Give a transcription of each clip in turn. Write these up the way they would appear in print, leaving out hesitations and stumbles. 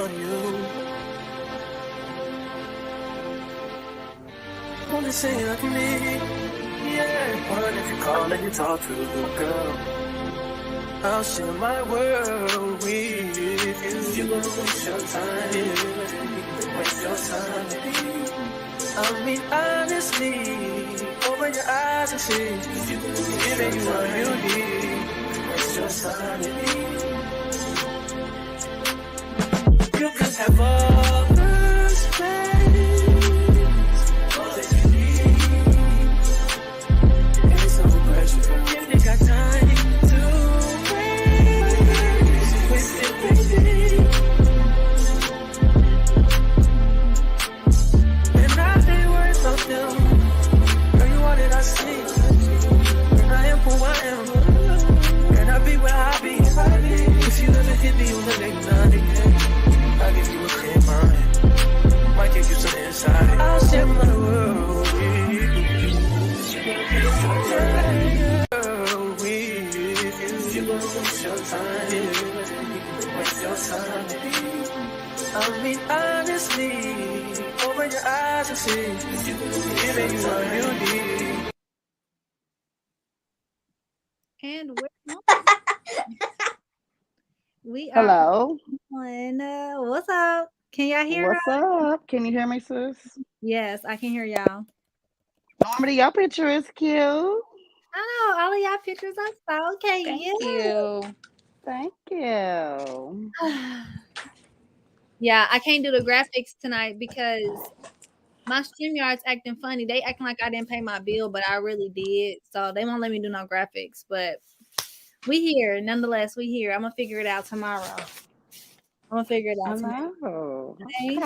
on you. Only say like me, yeah. But if you call and you talk to the girl, I'll share my world with you. You gonna waste your time, waste your time with me. I mean honestly, open your eyes and see, giving you what you need. Waste your time with me. You can have all the space, all that you need. Ain't so precious for me. If you got time to waste it with me. And I ain't worried about them. Girl, you all that I see. And I am who I am. And I be where I be. If you ever hit me on the late night, I'll give you a clear mind. Might give you some insight. I'll share my world with you. You gonna waste your time. Waste your time with me. I mean honestly, open your eyes and see, giving you what you need. And we are Hello. on. What's up? Can y'all hear us? What's up? Can you hear me, sis? Yes, I can hear y'all. Normally, your picture is cute. I know all of y'all pictures are so okay. Thank Yeah. you. Thank you. Yeah, I can't do the graphics tonight because my StreamYard's acting funny. They acting like I didn't pay my bill, but I really did. So they won't let me do no graphics. But we here. Nonetheless, we here. I'm going to figure it out tomorrow. Hello. Okay?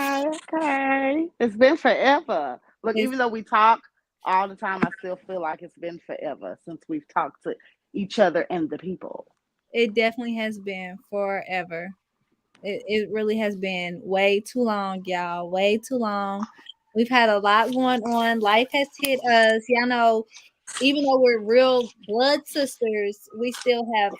Okay. It's been forever. Look, It's, even though we talk all the time, I still feel like it's been forever since we've talked to each other and the people. it definitely has been forever. It really has been way too long, y'all. Way too long. We've had a lot going on. Life has hit us. Y'all know, even though we're real blood sisters, we still have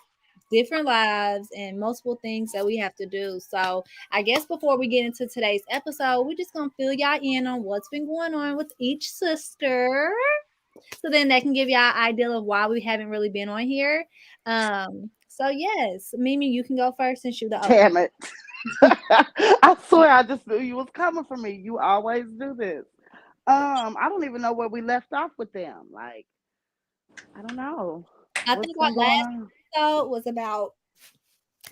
different lives and multiple things that we have to do. So I guess before we get into today's episode, we're just gonna fill y'all in on what's been going on with each sister. So then that can give y'all an idea of why we haven't really been on here. So yes, Mimi, you can go first since you're the oldest. Damn it. I swear I just knew you was coming for me. You always do this. I don't even know where we left off with them. Like, I don't know. I What's think our been going last on? episode was about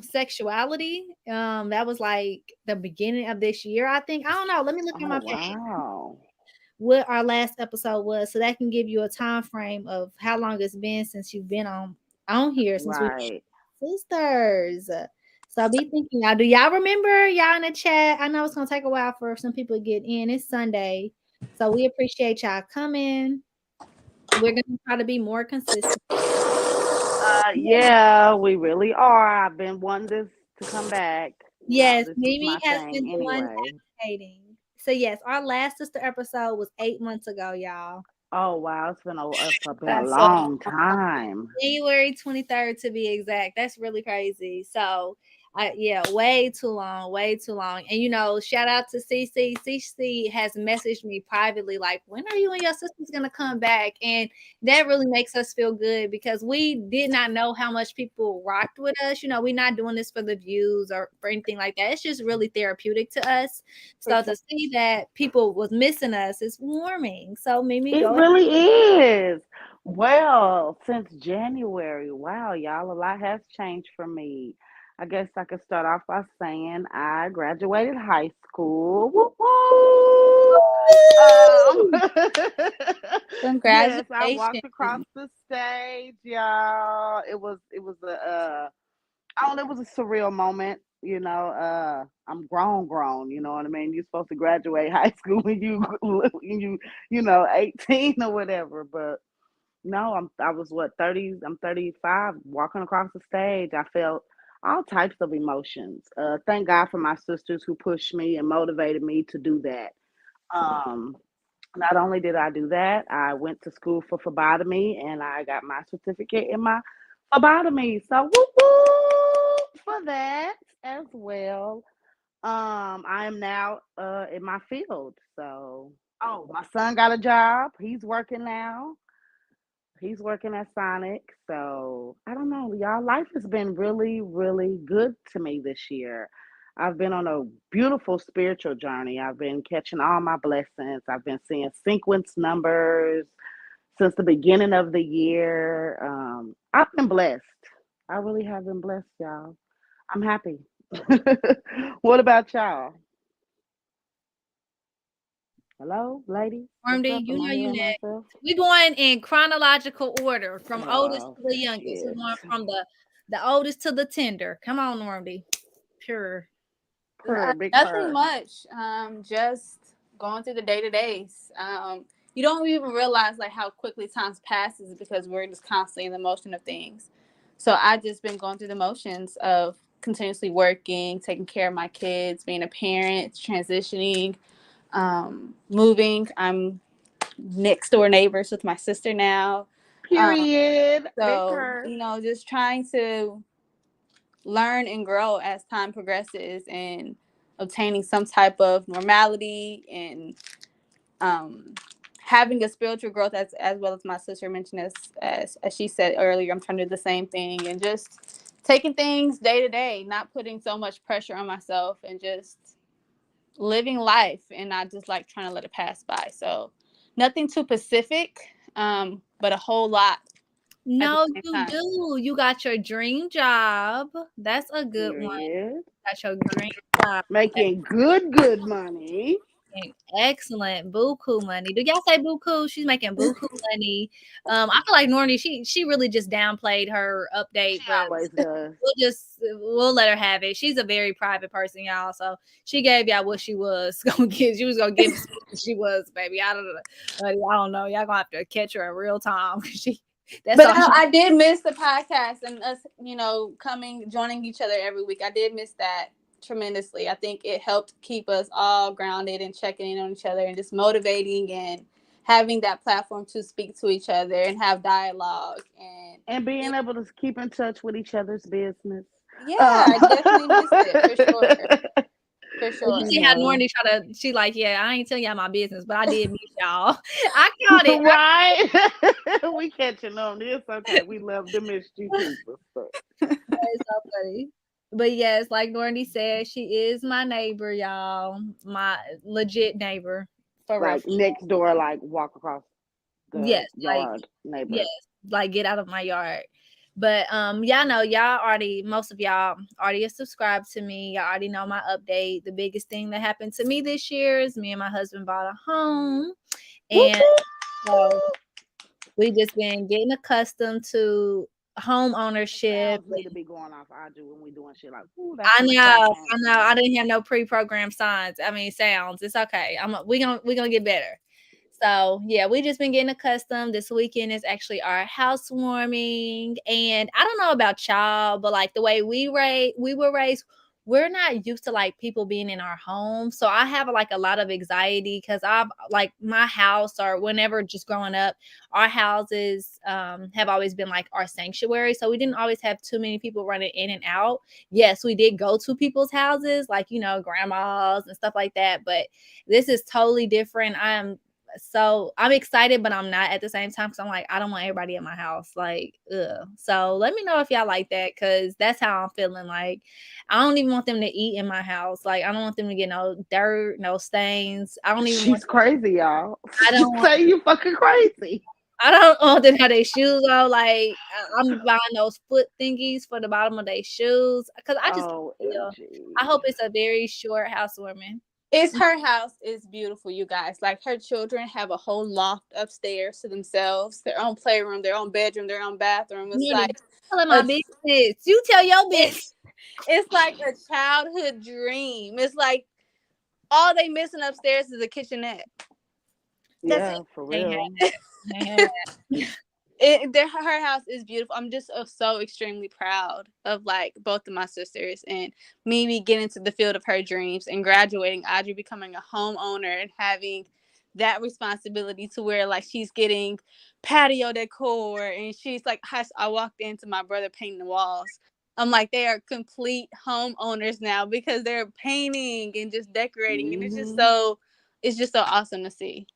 sexuality. That was like the beginning of this year, I think. I don't know. Let me look at Oh my page wow. what our last episode was, so that can give you a time frame of how long it's been since you've been on here since we Right. sisters. So be thinking, y'all. Do y'all remember y'all in the chat? I know it's gonna take a while for some people to get in. It's Sunday, so we appreciate y'all coming. We're gonna try to be more consistent. Yeah, we really are. I've been wanting this to come back. You know, Yes, this is Mimi my has been thing the one anyway. advocating. So yes, our last sister episode was 8 months ago, y'all. Oh wow, it's been a That's so long time. January 23rd to be exact. That's really crazy. So, yeah, way too long, way too long. And shout out to CC. CC has messaged me privately like, "When are you and your sisters gonna come back?" And that really makes us feel good because we did not know how much people rocked with us. We're not doing this for the views or for anything like that. It's just really therapeutic to us. So to see that people was missing us is warming. So Mimi, It go really is. Well, since January, wow, y'all, a lot has changed for me. I guess I could start off by saying I graduated high school. Woo woo! ahead. Yes, I Congratulations. walked across the stage, y'all. It was it was a surreal moment. I'm grown. You know what I mean. You're supposed to graduate high school when you 18 or whatever. But no, I was what 30. I'm 35. Walking across the stage, I felt all types of emotions. Thank God for my sisters who pushed me and motivated me to do that. Um, Not only did I do that, I went to school for phlebotomy and I got my certificate in my phlebotomy. So whoop whoop for that as well. I am now in my field. So, oh, my son got a job. He's working now. He's working at Sonic. So, I don't know, y'all. Life has been really, really good to me this year. I've been on a beautiful spiritual journey. I've been catching all my blessings. I've been seeing sequence numbers since the beginning of the year. I've been blessed. I really have been blessed, y'all. I'm happy. What about y'all? Hello, ladies. What's Normandy, up? you Am know I you hearing next. myself? We going in chronological order from oldest Oh to the youngest. We're shit. going from the oldest to the tender. Come on, Normandy. Pure. Purr, big Nothing purr. much. Just going through the day to days. You don't even realize like how quickly times passes because we're just constantly in the motion of things. So I just been going through the motions of continuously working, taking care of my kids, being a parent, transitioning, moving. I'm next door neighbors with my sister now. Um, Period. Big so purr. just trying to learn and grow as time progresses and obtaining some type of normality and um, having a spiritual growth as well as my sister mentioned as she said earlier. I'm trying to do the same thing and just taking things day to day, not putting so much pressure on myself and just living life and not just like trying to let it pass by. So nothing too specific, but a whole lot at the No, same you time. do. You got your dream job. That's a good one. Period. Got your dream job. Making good money. Excellent. Buku money. Do y'all say buku? She's making buku money. I feel like Nordy, she really just downplayed her She update, but always does. we'll let her have it. She's a very private person, y'all. So she gave y'all what she was gonna give. She was gonna give us what she was, baby. I don't know. I don't know. Y'all gonna have to catch her in real time. She that's But all she I did miss the podcast and us, coming, joining each other every week. I did miss that tremendously. I think it helped keep us all grounded and checking in on each other and just motivating and having that platform to speak to each other and have dialogue. And And being able to keep in touch with each other's business. yeah, Um, I definitely missed it for sure. For you sure. see how no. Nordy she like, yeah, I ain't telling y'all my business, but I did meet y'all. I caught it. Right? We catching on. It's okay. We love to miss you too, sister. It's so funny. But yes, like Nordy said, she is my neighbor, y'all. My legit neighbor. For real. Like next door, like walk across the Yes, like yard yes, neighbor. like get out of my yard. But y'all know y'all already most of y'all already subscribed to me. Y'all already know my update. The biggest thing that happened to me this year is me and my husband bought a home. And so we just been getting accustomed to home The ownership. sounds need to be going off I do when we doing shit like, ooh, that's I some know, excitement. I know. I didn't have no pre-programmed signs. I mean, sounds. It's okay. We gonna get better. So yeah, we just been getting accustomed. This weekend is actually our housewarming, and I don't know about y'all, but like the way we were raised, we're not used to like people being in our home. So I have like a lot of anxiety because I've like my house or whenever just growing up, our houses have always been like our sanctuary. So we didn't always have too many people running in and out. Yes, we did go to people's houses, like grandmas and stuff like that, but this is totally different. I'm excited, but I'm not at the same time because I'm like, I don't want everybody in my house. Like, ugh. So let me know if y'all like that because that's how I'm feeling. Like, I don't even want them to eat in my house. Like, I don't want them to get no dirt, no stains. I don't even want. She's crazy, y'all. I don't want. Say you fucking crazy. I don't want them to have their shoes on. Like, I'm buying those foot thingies for the bottom of their shoes because I just Oh, feel. MG. I hope it's a very short housewarming. It's her house is beautiful, you guys. Like her children have a whole loft upstairs to themselves, their own playroom, their own bedroom, their own bathroom. It's You like telling my a business. You tell your it, business. it's like a childhood dream. It's like all they missing upstairs is a kitchenette. That's Yeah, for Ain't had real. that. Ain't had that. her house is beautiful. I'm just so extremely proud of like both of my sisters and Mimi getting to the field of her dreams and graduating, Audrey becoming a homeowner and having that responsibility to where like she's getting patio decor and she's like I walked into my brother painting the walls. I'm like, they are complete homeowners now because they're painting and just decorating, and it's just so awesome to see.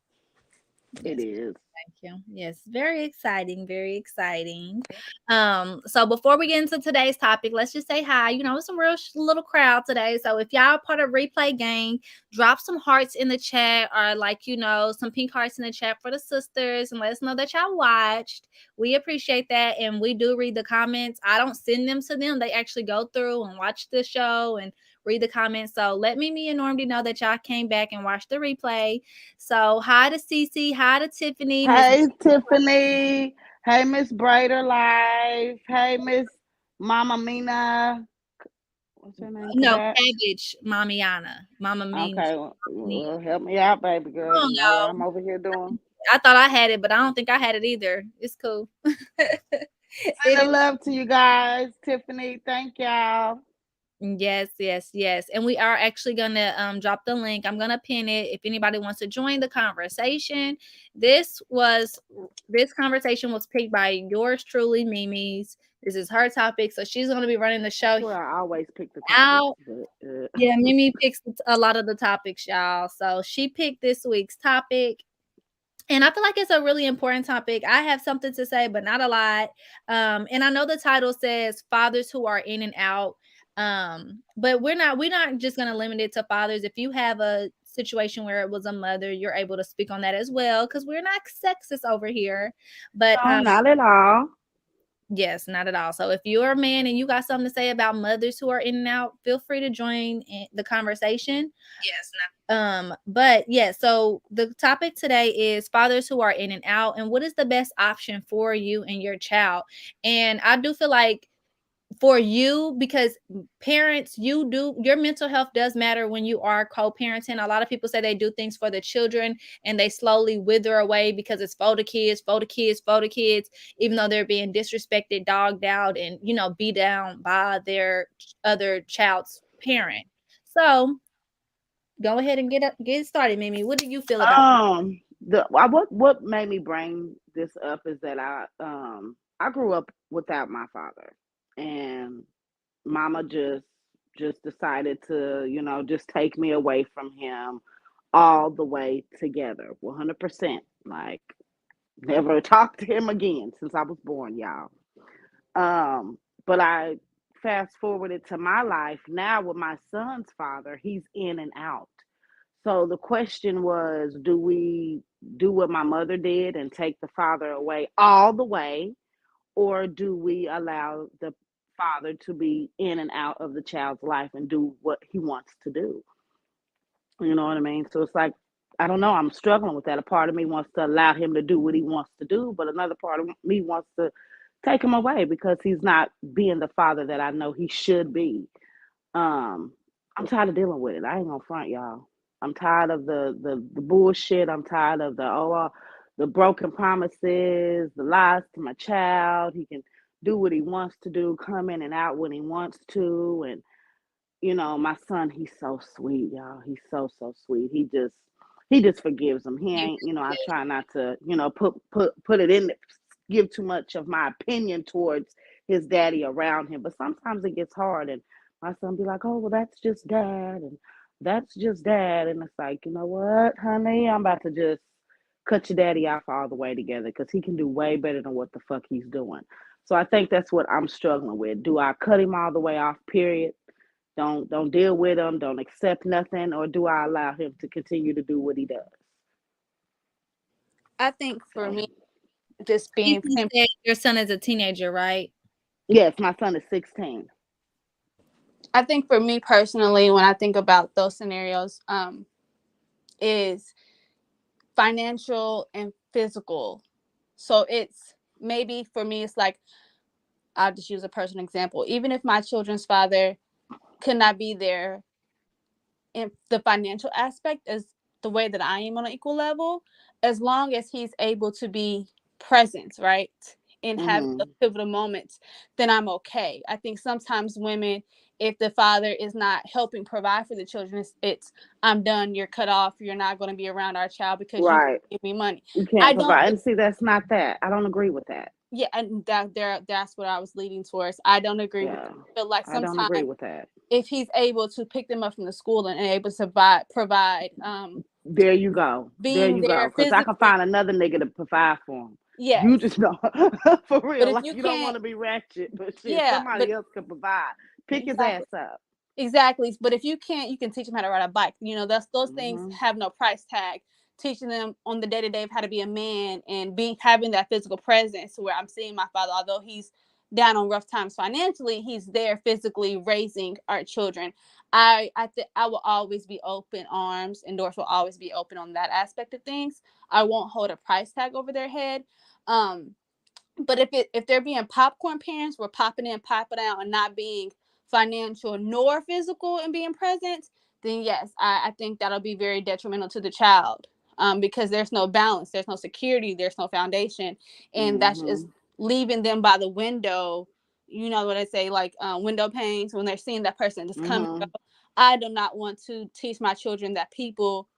It Yes. is. Thank you. Yes, very exciting, very exciting. So before we get into today's topic, let's just say hi. You know, it's a real little crowd today. So if y'all are part of Replay Gang, drop some hearts in the chat, or like, you know, some pink hearts in the chat for the sisters, and let us know that y'all watched. We appreciate that, and we do read the comments. I don't send them to them. They actually go through and watch the show and read the comments. So let Mimi and Normdy know that y'all came back and watched the replay. So hi to Cece, hi to Tiffany, Miss Hey, Tiffany. Hey, Miss Brader Life. Hey, Miss Mama Mina. What's her name? no Kabat? Cabbage, Mamiana, Mama Mina. Okay, well, help me out, baby girl. Oh You know what no, I'm over here doing. I thought I had it, but I don't think I had it either. It's cool. Sending love to you guys. Tiffany, thank y'all. Yes, yes, yes. And we are actually gonna drop the link. I'm gonna pin it if anybody wants to join the conversation. This conversation was picked by yours truly, Mimi's. This is her topic, so she's gonna be running the show Well, I always pick the out. topics, but Yeah, Mimi picks a lot of the topics, y'all. So she picked this week's topic. And I feel like it's a really important topic. I have something to say, but not a lot. And I know the title says fathers who are in and out. But we're not just gonna limit it to fathers. If you have a situation where it was a mother, you're able to speak on that as well, because we're not sexist over here. But no, not at all. yes, not at all. So if you're a man and you got something to say about mothers who are in and out, feel free to join the conversation. Yes. But yeah, so the topic today is fathers who are in and out, and what is the best option for you and your child. And I do feel like for you, because parents, your mental health does matter when you are co-parenting. A lot of people say they do things for the children and they slowly wither away because it's for the kids, even though they're being disrespected, dogged out, and, you know, beat down by their other child's parent. So go ahead and get started, Mimi. What do you feel about What made me bring this up is that I grew up without my father, and Mama just decided to, you know, just take me away from him all the way together, 100%. Like, never talked to him again since I was born, y'all. But I fast forwarded to my life now with my son's father. He's in and out. So the question was, do we do what my mother did and take the father away all the way, or do we allow the father to be in and out of the child's life and do what he wants to do? You know what I mean? So it's like, I don't know. I'm struggling with that. A part of me wants to allow him to do what he wants to do, but another part of me wants to take him away because he's not being the father that I know he should be. Um, I'm tired of dealing with it. I ain't gonna front y'all. I'm tired of the bullshit. I'm tired of the broken promises, the lies to my child. He can do what he wants to do, come in and out when he wants to, and you know, my son, he's so sweet, y'all. He's so sweet. He just forgives him. He ain't, you know, I try not to, you know, put it in, give too much of my opinion towards his daddy around him. But sometimes it gets hard, and my son be like, "Oh, well, that's just dad, and that's just dad," and it's like, you know what, honey, I'm about to just cut your daddy off all the way together because he can do way better than what the fuck he's doing. So I think that's what I'm struggling with. Do I cut him all the way off? Period. Don't deal with him. Don't accept nothing, or do I allow him to continue to do what he does? I think for So, me, just being you said your son is a teenager, right? yes, my son is 16. I think for me personally, when I think about those scenarios, is financial and physical. So it's maybe for me, it's like, I'll just use a personal example. Even if my children's father could not be there in the financial aspect as the way that I am on an equal level, as long as he's able to be present, right? And have Mm-hmm. those pivotal moments, then I'm okay. I think sometimes women, if the father is not helping provide for the children, it's I'm done, you're cut off, you're not going to be around our child because you Right. give me money. You I can't don't provide. And see, that's not that. I don't agree with that. Yeah, and that's what I was leading towards. I don't agree with Yeah, that. I feel like I don't agree sometimes with that. if he's able to pick them up from the school and able to provide There you go. There being you go. there Because I can physically, find another nigga to provide for him. You yes. just don't. For But real. if Like, you you don't want can't, to be ratchet, but shit, yeah, but somebody else can provide. Pick his ass exactly. up. Exactly. But if you can't, you can teach them how to ride a bike. Those things Hmm. have no price tag. Teaching them on the day to day of how to be a man and having that physical presence where I'm seeing my father, although he's down on rough times financially, he's there physically raising our children. I will always be open arms and doors will always be open on that aspect of things. I won't hold a price tag over their head. Um, but if they're being popcorn parents, we're popping in, popping out, and not being financial nor physical and being present, then yes, I think that'll be very detrimental to the child. Because there's no balance, there's no security, there's no foundation, and that's just Hmm. leaving them by the window. You know what I say, like window panes when they're seeing that person just come and Hmm. go. I do not want to teach my children that people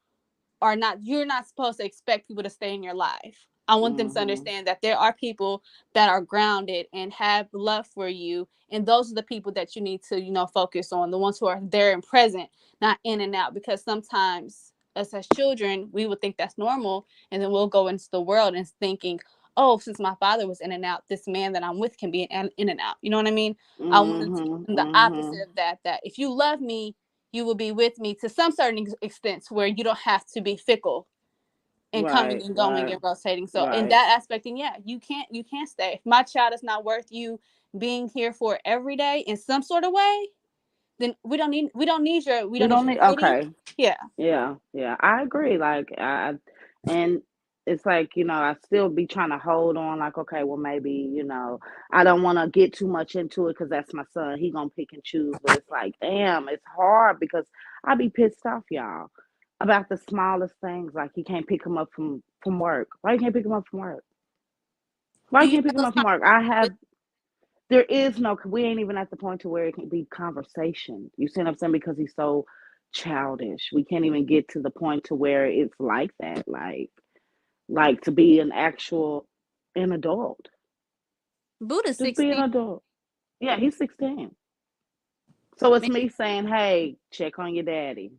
are not you're not supposed to expect people to stay in your life. I want them to Hmm. understand that there are people that are grounded and have love for you, and those are the people that you need to focus on, the ones who are there and present, not in and out, because sometimes us as children we would think that's normal, and then we'll go into the world and thinking, oh, since my father was in and out, this man that I'm with can be in and out. You know what I mean? I want to teach Hmm. them the Hmm. opposite of that if you love me, you will be with me to some certain extent where you don't have to be fickle and coming Right, and going right, and rotating. So in right. that aspect, and yeah, you can't stay. If my child is not worth you being here for every day in some sort of way, then we We don't need don't your need, pity. okay. Yeah. Yeah, yeah, I agree. And it's like, I still be trying to hold on, like, okay, well, maybe, I don't want to get too much into it because that's my son. He gonna pick and choose, but it's like, damn, it's hard because I be pissed off, y'all, about the smallest things. Like, you can't pick him up from work. Why you can't pick him up from work? Why you You can't pick him those up from work? There is no, we ain't even at the point to where it can be conversation. You see what I'm saying? Because he's so childish. We can't even get to the point to where it's like that. Like to be an adult. Buddha Just be an 16. adult. Yeah, he's 16. So it's me saying, hey, check on your daddy.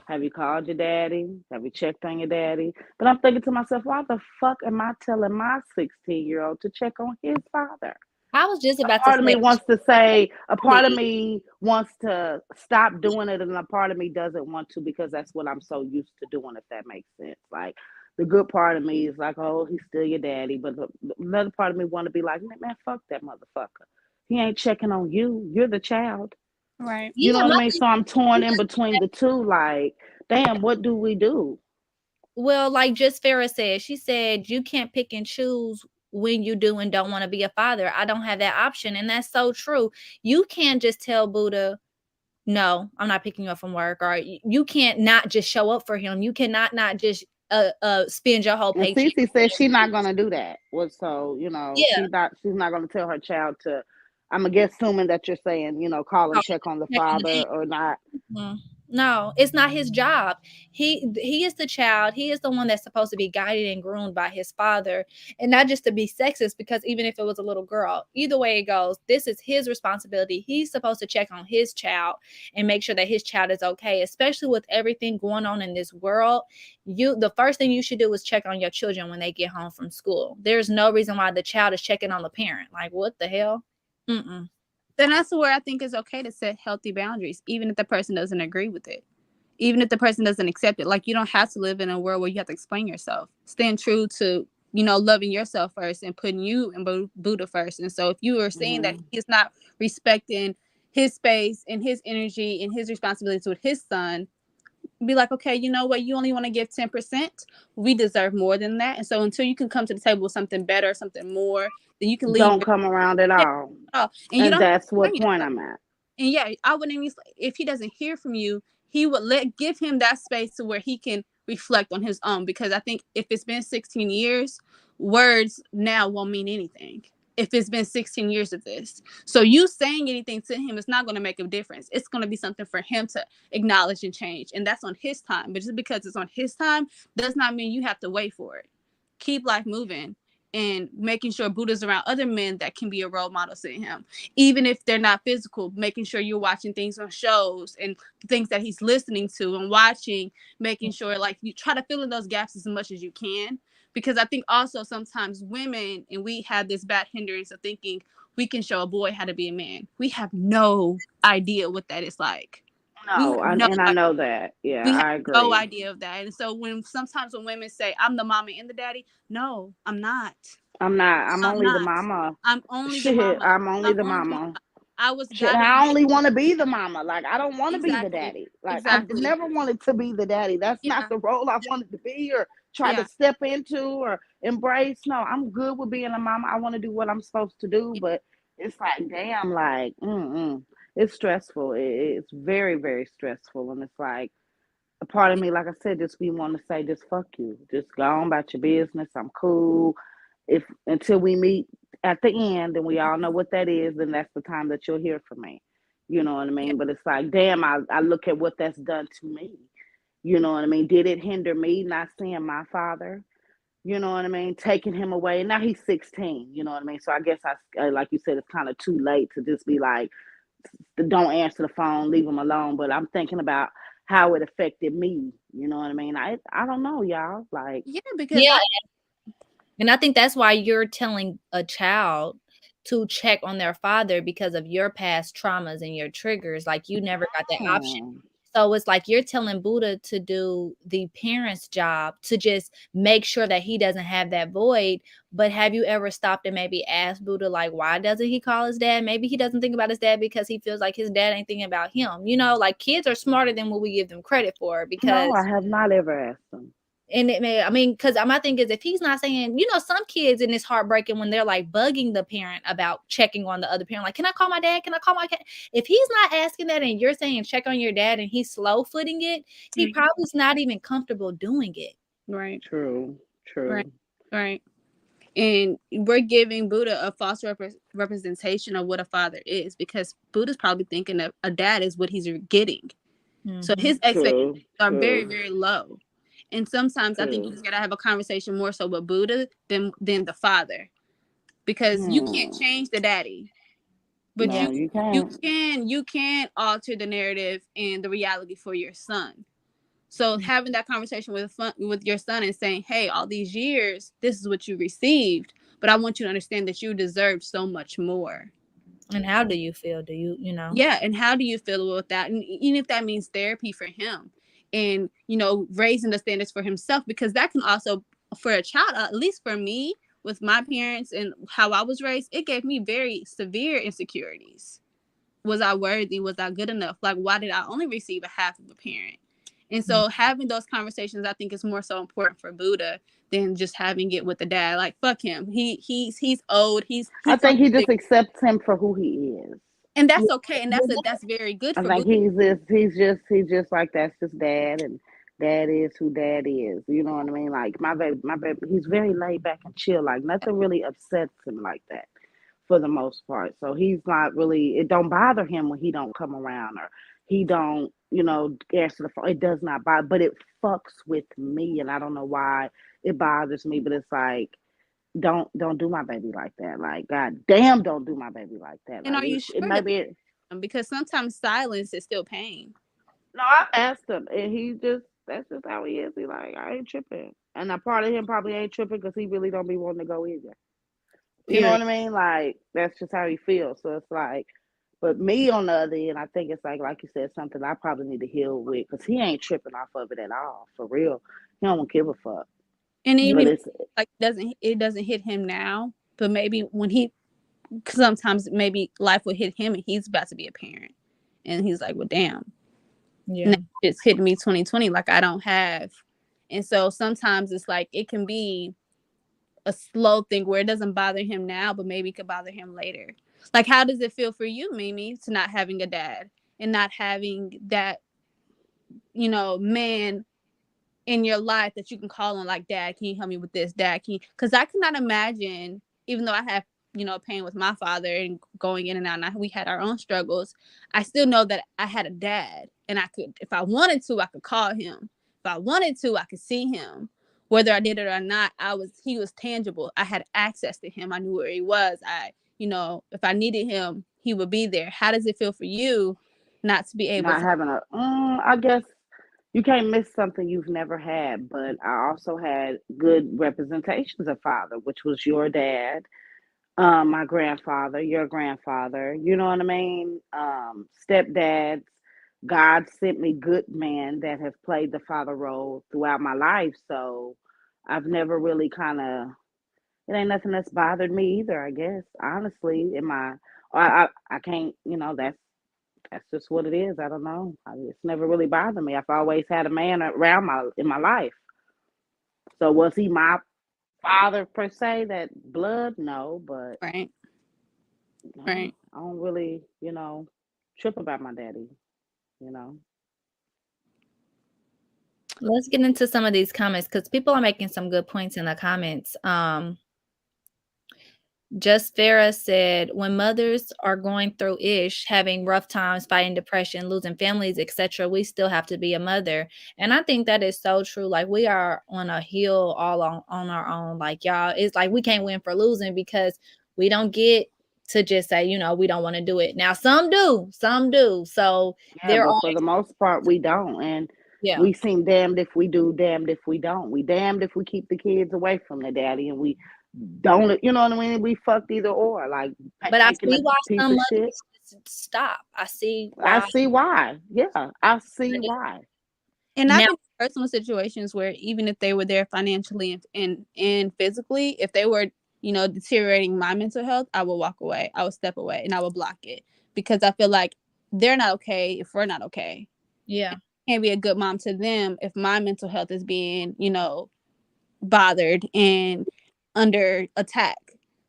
Have you called your daddy? Have you checked on your daddy? But I'm thinking to myself, why the fuck am I telling my 16-year-old to check on his father? I was just A about to part of me say, wants to say, a part of please. me wants to stop doing it, and a part of me doesn't want to because that's what I'm so used to doing, if that makes sense. Like, the good part of me is like, oh, he's still your daddy, but another part of me want to be like, man, fuck that motherfucker. He ain't checking on you. You're the child. Right. You know Yeah, what I my mean? thing So I'm torn in is, between the two. Like, damn, what do we do? well, like just Farrah said, she said you can't pick and choose when you do and don't want to be a father. I don't have that option, and that's so true. You can't just tell Buddha, no, I'm not picking you up from work, or you can't not just show up for him. You cannot not just spend your whole And paycheck. Cece says she's not gonna do that. Well, so Yeah. she's not gonna tell her child to. I'm assuming that you're saying, call and check on the Check on the father or not. Mhm. No, it's not his job. He is the child. He is the one that's supposed to be guided and groomed by his father, and not just to be sexist. Because even if it was a little girl, either way it goes, this is his responsibility. He's supposed to check on his child and make sure that his child is okay. Especially with everything going on in this world, the first thing you should do is check on your children when they get home from school. There's no reason why the child is checking on the parent. Like, what the hell? Mm-mm. Then that's where I think it's okay to set healthy boundaries, even if the person doesn't agree with it, even if the person doesn't accept it. Like, you don't have to live in a world where you have to explain yourself. Staying true to, loving yourself first and putting you and Buddha first. And so if you are seeing that Hmm. he's not respecting his space and his energy and his responsibilities with his son, be like, okay, you know what? You only want to give 10%. We deserve more than that. And so until you can come to the table with something better, something more, then you can leave Don't your come around at all. and you And don't have to that's what explain point yourself. I'm at. And yeah, I wouldn't even, if he doesn't hear from you, he would give him that space to where he can reflect on his own. Because I think if it's been 16 years, words now won't mean anything. If it's been 16 years of this, so you saying anything to him is not going to make a difference. It's going to be something for him to acknowledge and change, and that's on his time. But just because it's on his time does not mean you have to wait for it. Keep life moving, and making sure Buddha's around other men that can be a role model to him, even if they're not physical. Making sure you're watching things on shows and things that he's listening to and watching, making sure like you try to fill in those gaps as much as you can. Because I think also sometimes women, and we have this bad hindrance of thinking we can show a boy how to be a man. We have no idea what that is like. No, and I know that. Yeah, We have I agree. no idea of that. And so sometimes when women say, I'm the mama and the daddy, no, I'm not. I'm not. I'm only the not. mama. I'm only the Shit, mama. I'm only the mama. I was Shit, I only want to be the mama. Like, I don't want to be the daddy. Like, Exactly. I've never wanted to be the daddy. That's not the role I wanted to be or try to step into or embrace. No, I'm good with being a mama. I want to do what I'm supposed to do, but it's like, damn, like, it's stressful. It's very, very stressful. And it's like, a part of me, like I said, just we want to say, just fuck you. Just go on about your business. I'm cool. If until we meet at the end, and we all know what that is, then that's the time that you'll hear from me. You know what I mean? But it's like, damn, I look at what that's done to me. You know what I mean? Did it hinder me not seeing my father? You know what I mean? Taking him away. Now he's 16. You know what I mean? So I guess I like you said, it's kind of too late to just be like, don't answer the phone, leave him alone. But I'm thinking about how it affected me. You know what I mean? I don't know, y'all. Like, because and I think that's why you're telling a child to check on their father, because of your past traumas and your triggers. Like, you never got that option. So it's like you're telling Buddha to do the parent's job, to just make sure that he doesn't have that void. But have you ever stopped and maybe asked Buddha, like, why doesn't he call his dad? Maybe he doesn't think about his dad because he feels like his dad ain't thinking about him. You know, like, kids are smarter than what we give them credit for. Because no, I have not ever asked them. And it may, I mean, because my thing is, if he's not saying, you know, some kids, and it's heartbreaking when they're like bugging the parent about checking on the other parent, like, can I call my dad? Can I call my cat? If he's not asking that and you're saying check on your dad and he's slow footing it, he probably is not even comfortable doing it. Right. True. Right. And we're giving Buddha a false representation of what a father is, because Buddha's probably thinking that a dad is what he's getting. So his expectations are very, very low. And sometimes I think you just gotta have a conversation more so with Buddha than the father, because you can't change the daddy, but no, you can alter the narrative and the reality for your son. So having that conversation with your son and saying, hey, all these years, this is what you received, but I want you to understand that you deserve so much more. And how do you feel? Do you know? Yeah, and how do you feel with that? And even if that means therapy for him, and, you know, raising the standards for himself, because that can also, for a child, at least for me, with my parents and how I was raised, it gave me very severe insecurities. Was I worthy? Was I good enough? Like, why did I only receive a half of a parent? And so having those conversations, I think, is more so important for Buddha than just having it with the dad. Like, fuck him. He's old. I think he just accepts him for who he is. And that's okay, and that's very good. I think he's just like, that's just dad, and dad is who dad is. You know what I mean? Like, my baby, he's very laid back and chill. Like, nothing really upsets him like that, for the most part. So he's not really. It don't bother him when he don't come around, or he don't, you know, answer the phone. It does not bother, but it fucks with me, and I don't know why it bothers me. But it's like, don't do my baby like that. Like, god damn, don't do my baby like that. And like, are you sure? It might be because sometimes silence is still pain. No, I asked him, and that's just how he is. He like, I ain't tripping, and a part of him probably ain't tripping because he really don't be wanting to go either. You know what I mean? Like, that's just how he feels. So it's like, but me on the other end, I think it's like you said, something I probably need to heal with, because he ain't tripping off of it at all, for real. He don't give a fuck. And even like it doesn't hit him now, but maybe when sometimes maybe life will hit him and he's about to be a parent, and he's like, well, damn, it's hitting me 2020, like I don't have. And so sometimes it's like it can be a slow thing where it doesn't bother him now, but maybe it could bother him later. Like, how does it feel for you, Mimi, to not having a dad and not having that, you know, man in your life that you can call on, like, dad, can you help me with this? Dad, can you? Because I cannot imagine, even though I have, you know, pain with my father and going in and out, and we had our own struggles, I still know that I had a dad, and I could, if I wanted to, I could call him. If I wanted to, I could see him. whether I did it or not, he was tangible. I had access to him. I knew where he was. If I needed him, he would be there. How does it feel for you not to be able Not to? having I guess you can't miss something you've never had, but I also had good representations of father, which was your dad, my grandfather, your grandfather, you know what I mean? Stepdads. God sent me good men that have played the father role throughout my life. So I've never really kind of, it ain't nothing that's bothered me either, I guess. Honestly, I can't, that's just what it is. I don't know. It's never really bothered me. I've always had a man around in my life. So was he my father per se? That blood? No, but Right, no, right. I don't really, trip about my daddy. You know. Let's get into some of these comments because people are making some good points in the comments. Just Farah said, when mothers are going through having rough times, fighting depression, losing families, etc., we still have to be a mother. And I think that is so true. Like we are on a hill all on our own. Like y'all, it's like we can't win for losing because we don't get to just say, we don't want to do it. Now some do. So Yeah, there but are, for the most part, we don't, and yeah. we seem damned if we do, damned if we don't. We damned if we keep the kids away from the daddy, and we don't. You know what I mean? We fucked either or, like But I taking see a why piece some of shit. mothers just stop. I see I why. see why. Yeah, I see why. And I've Now, been in personal situations where even if they were there financially and physically, if they were, deteriorating my mental health, I will walk away. I will step away and I will block it because I feel like they're not okay if we're not okay. yeah. I can't be a good mom to them if my mental health is being, bothered and under attack.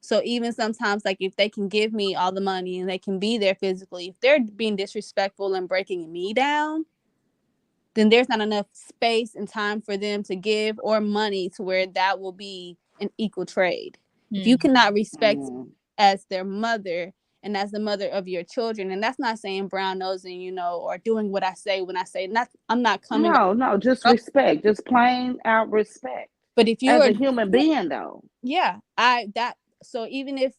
So even sometimes, like if they can give me all the money and they can be there physically, if they're being disrespectful and breaking me down, then there's not enough space and time for them to give or money to where that will be an equal trade. If you cannot respect Mm. as their mother and as the mother of your children, and that's not saying brown nosing, or doing what I say when I say not, I'm not coming No, just up. respect, just plain out respect But if you as are, a human being, though. yeah, so even if,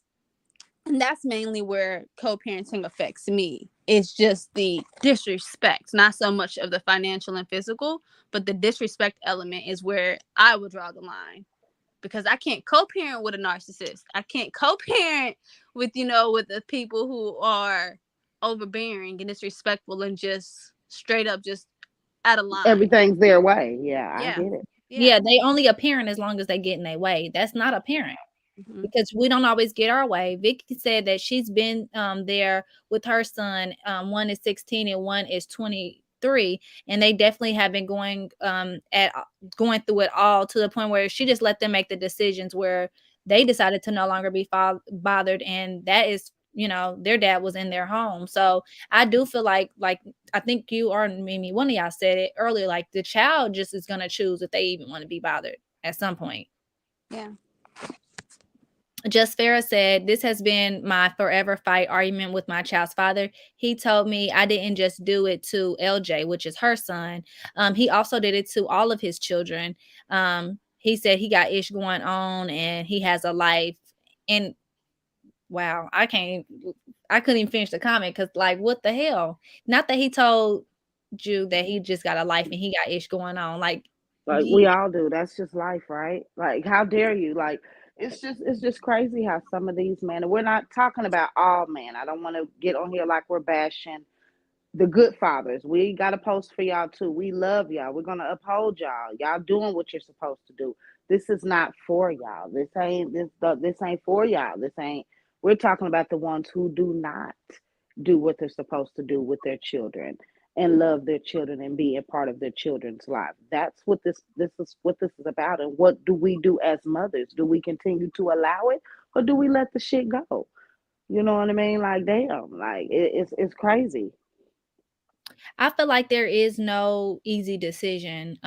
and that's mainly where co-parenting affects me. It's just the disrespect, not so much of the financial and physical, but the disrespect element is where I would draw the line because I can't co-parent with a narcissist. I can't co-parent with, with the people who are overbearing and disrespectful and just straight up just out of line. Everything's their way. Yeah, I Yeah. get it. Yeah, they only a parent as long as they get in their way. That's not a parent Mm-hmm. because we don't always get our way. Vicky said that she's been there with her son. One is 16 and one is 23, and they definitely have been going through it all to the point where she just let them make the decisions where they decided to no longer be bothered, and that is, their dad was in their home. So I do feel like I think you or Mimi, one of y'all said it earlier, like the child just is gonna choose if they even want to be bothered at some point. Yeah. Just Farah said, this has been my forever fight argument with my child's father. He told me I didn't just do it to LJ, which is her son. He also did it to all of his children. He said he got ish going on and he has a life. And wow, I couldn't even finish the comment because, like, what the hell? Not that he told you that he just got a life and he got ish going on. Like, Like we all do. That's just life, right? Like, how dare you? Like, it's just crazy how some of these men. And we're not talking about all men. I don't want to get on here like we're bashing the good fathers. We got a post for y'all too. We love y'all. We're gonna uphold y'all. Y'all doing what you're supposed to do. This is not for y'all. This ain't for y'all. This ain't. We're talking about the ones who do not do what they're supposed to do with their children and love their children and be a part of their children's life. That's what this is about. And what do we do as mothers? Do we continue to allow it, or do we let the shit go? You know what I mean? Like, damn, like it's crazy. I feel like there is no easy decision.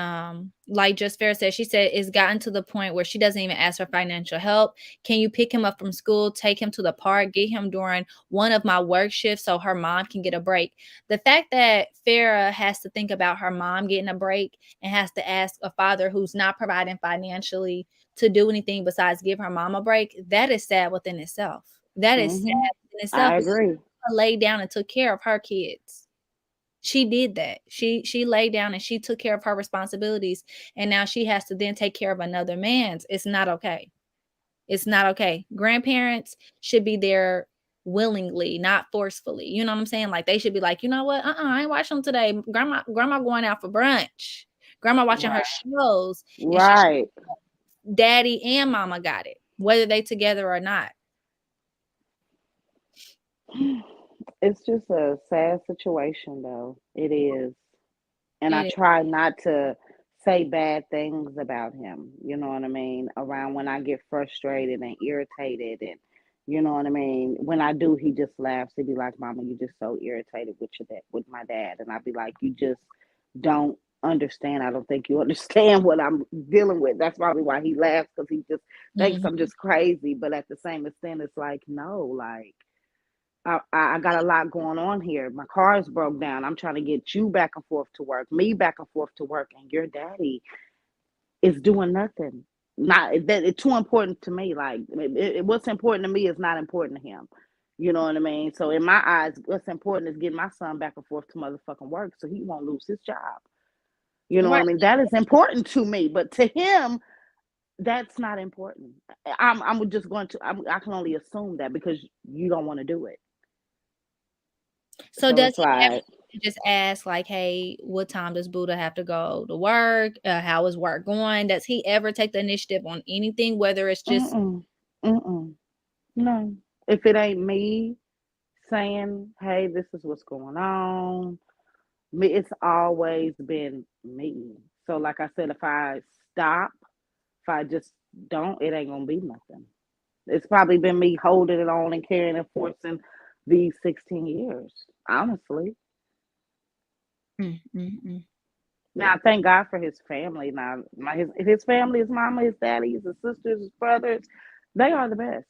Like Just Fair said, she said it's gotten to the point where she doesn't even ask for financial help. Can you pick him up from school, take him to the park, get him during one of my work shifts so her mom can get a break? The fact that Farrah has to think about her mom getting a break and has to ask a father who's not providing financially to do anything besides give her mom a break, that is sad within itself. That is sad Hmm. within itself. I agree. She laid down and took care of her kids. She did that. She laid down and she took care of her responsibilities, and now she has to then take care of another man's. It's not okay. It's not okay. Grandparents should be there willingly, not forcefully. You know what I'm saying? Like they should be like, you know what? I ain't watching them today. Grandma going out for brunch. Grandma watching her Right. shows, and Right. daddy and mama got it, whether they together or not. It's just a sad situation, though. It is. And I It try not to say bad things about him, you know what I mean, around when I get frustrated and irritated and you know what I mean. When I do, he just laughs. He'd be like, "Mama, you just so irritated with your dad, with my dad," and I'd be like, "You just don't understand. I don't think you understand what I'm dealing with." That's probably why he laughs because he just thinks I'm Mhm. just crazy. But at the same extent, it's like, no, like I got a lot going on here. My car is broke down. I'm trying to get you back and forth to work, me back and forth to work, and your daddy is doing nothing. Not that it's too important to me. Like what's important to me is not important to him. You know what I mean? So in my eyes, what's important is getting my son back and forth to motherfucking work so he won't lose his job. You know what Right. I mean? That is important to me, but to him, that's not important. I'm just going to. I can only assume that because you don't want to do it. So So does it's he ever like, just ask like, "Hey, what time does Buddha have to go to work? How is work going?" Does he ever take the initiative on anything, whether it's just mm-mm, mm-mm, no. If it ain't me saying, "Hey, this is what's going on," me, it's always been me. So, like I said, if I stop, if I just don't, it ain't gonna be nothing. It's probably been me holding it on and carrying and forcing these 16 years, honestly. mm, mm, mm. Now, I thank God for his family. Now, his family, his mama, his daddy, his sisters, his brothers, they are the best.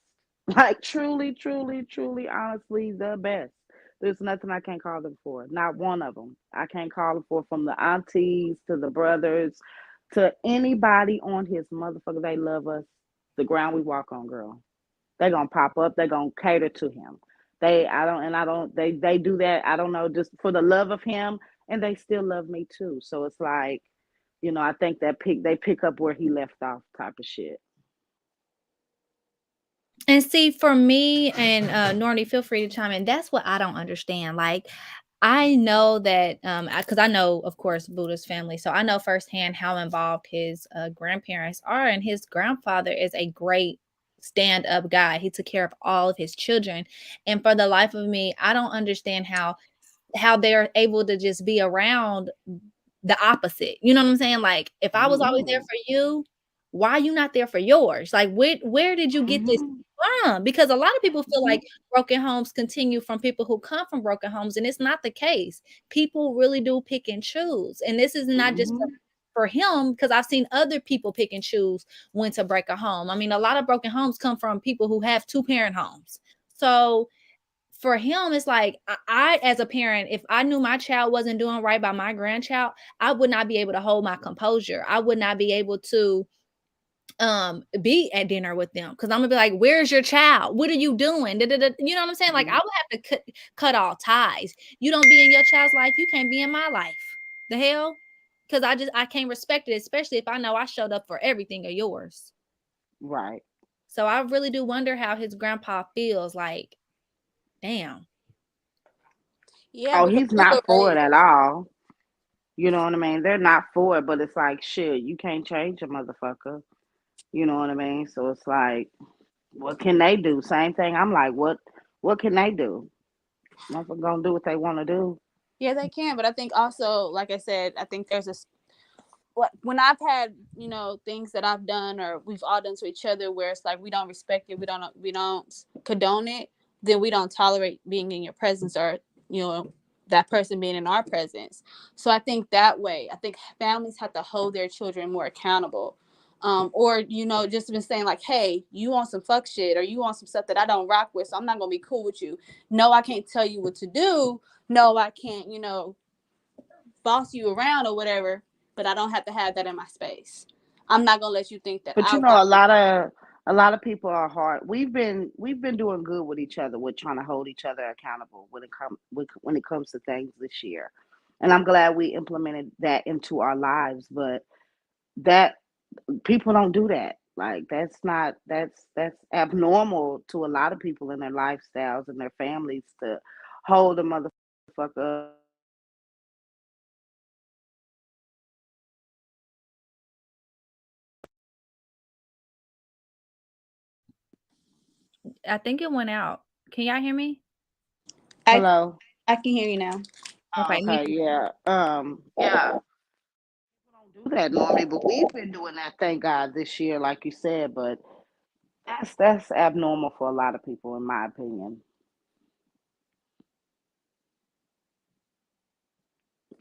Like truly, truly, truly, honestly, the best. There's nothing I can't call them for. Not one of them. I can't call them for from the aunties to the brothers to anybody on his motherfucker. They love us. The ground we walk on, girl. They're gonna pop up. They're gonna cater to him. I don't. They do that. I don't know, just for the love of him, and they still love me too. So it's like, I think that they pick up where he left off, type of shit. And see, for me and, Nordy, feel free to chime in, that's what I don't understand, like, I know that, because I know, of course, Buddha's family, so I know firsthand how involved his, grandparents are, and his grandfather is a great stand-up guy, he took care of all of his children, and for the life of me, I don't understand how they're able to just be around the opposite. You know what I'm saying? Like, if I was always there Mm-hmm. for you, why are you not there for yours? Like, where did you get this Mm-hmm. from? Because a lot of people feel Mm-hmm. like broken homes continue from people who come from broken homes, and it's not the case. People really do pick and choose. And this is not just Mm-hmm. for him, because I've seen other people pick and choose when to break a home. I mean, a lot of broken homes come from people who have two-parent homes. So for him, it's like I, as a parent, if I knew my child wasn't doing right by my grandchild, I would not be able to hold my composure. I would not be able to be at dinner with them because I'm gonna be like, "Where's your child? What are you doing?" Da, da, da. You know what I'm saying? Like I would have to cut all ties. You don't be in your child's life, you can't be in my life. The hell? Because I can't respect it, especially if I know I showed up for everything of yours. Right. So I really do wonder how his grandpa feels. Like, damn. Yeah, Oh, because he's we not were for it raised. at all. You know what I mean? They're not for it, but it's like, shit, you can't change a motherfucker. You know what I mean? So it's like, what can they do? Same thing. I'm like, what can they do? Nothing gonna do what they want to do. Yeah, they can, but I think also, like I said, I think there's a what when I've had things that I've done or we've all done to each other where it's like we don't respect it, we don't condone it, then we don't tolerate being in your presence or you know that person being in our presence. So I think that way, I think families have to hold their children more accountable. Or, you know, just been saying like, hey, you want some fuck shit, or you want some stuff that I don't rock with, so I'm not gonna be cool with you. No, I can't tell you what to do. No, I can't, you know, boss you around or whatever, but I don't have to have that in my space. I'm not gonna let you think that But I you know, rock with a lot of people are hard. We've been doing good with each other. We're trying to hold each other accountable when it comes to things this year, and I'm glad we implemented that into our lives. But that people don't do that. Like that's abnormal to a lot of people in their lifestyles and their families to hold a motherfucker up. I think it went out. Can y'all hear me? I Hello. I can hear you now. Oh, Okay, me okay, too. yeah. Yeah. Don't do that normally, but we've been doing that, thank God, this year, like you said. But that's abnormal for a lot of people, in my opinion.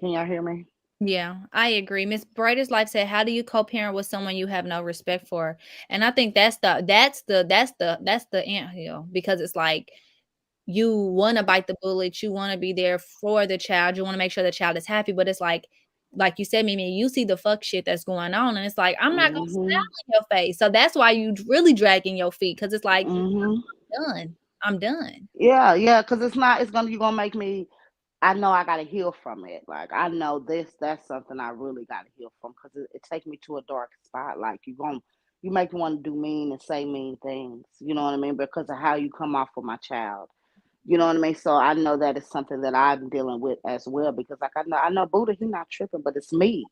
Can y'all hear me? Yeah, I agree. Miss Brightest Life said, "How do you co-parent with someone you have no respect for?" And I think that's the anthill, because it's like you want to bite the bullet, you want to be there for the child, you want to make sure the child is happy, but it's like you said, Mimi, you see the fuck shit that's going on, and it's like, I'm not gonna smile Mhm. in your face. So that's why you really dragging your feet, because it's like, Mhm. I'm done. I'm done. Yeah, yeah. Because it's not. It's gonna. You're gonna make me. I know I gotta heal from it. Like I know this. That's something I really gotta heal from. Because it takes me to a dark spot. Like you make me want to do mean and say mean things. You know what I mean? Because of how you come off with my child. You know what I mean? So I know that is something that I'm dealing with as well, because like I know Buddha, he not tripping, but it's me.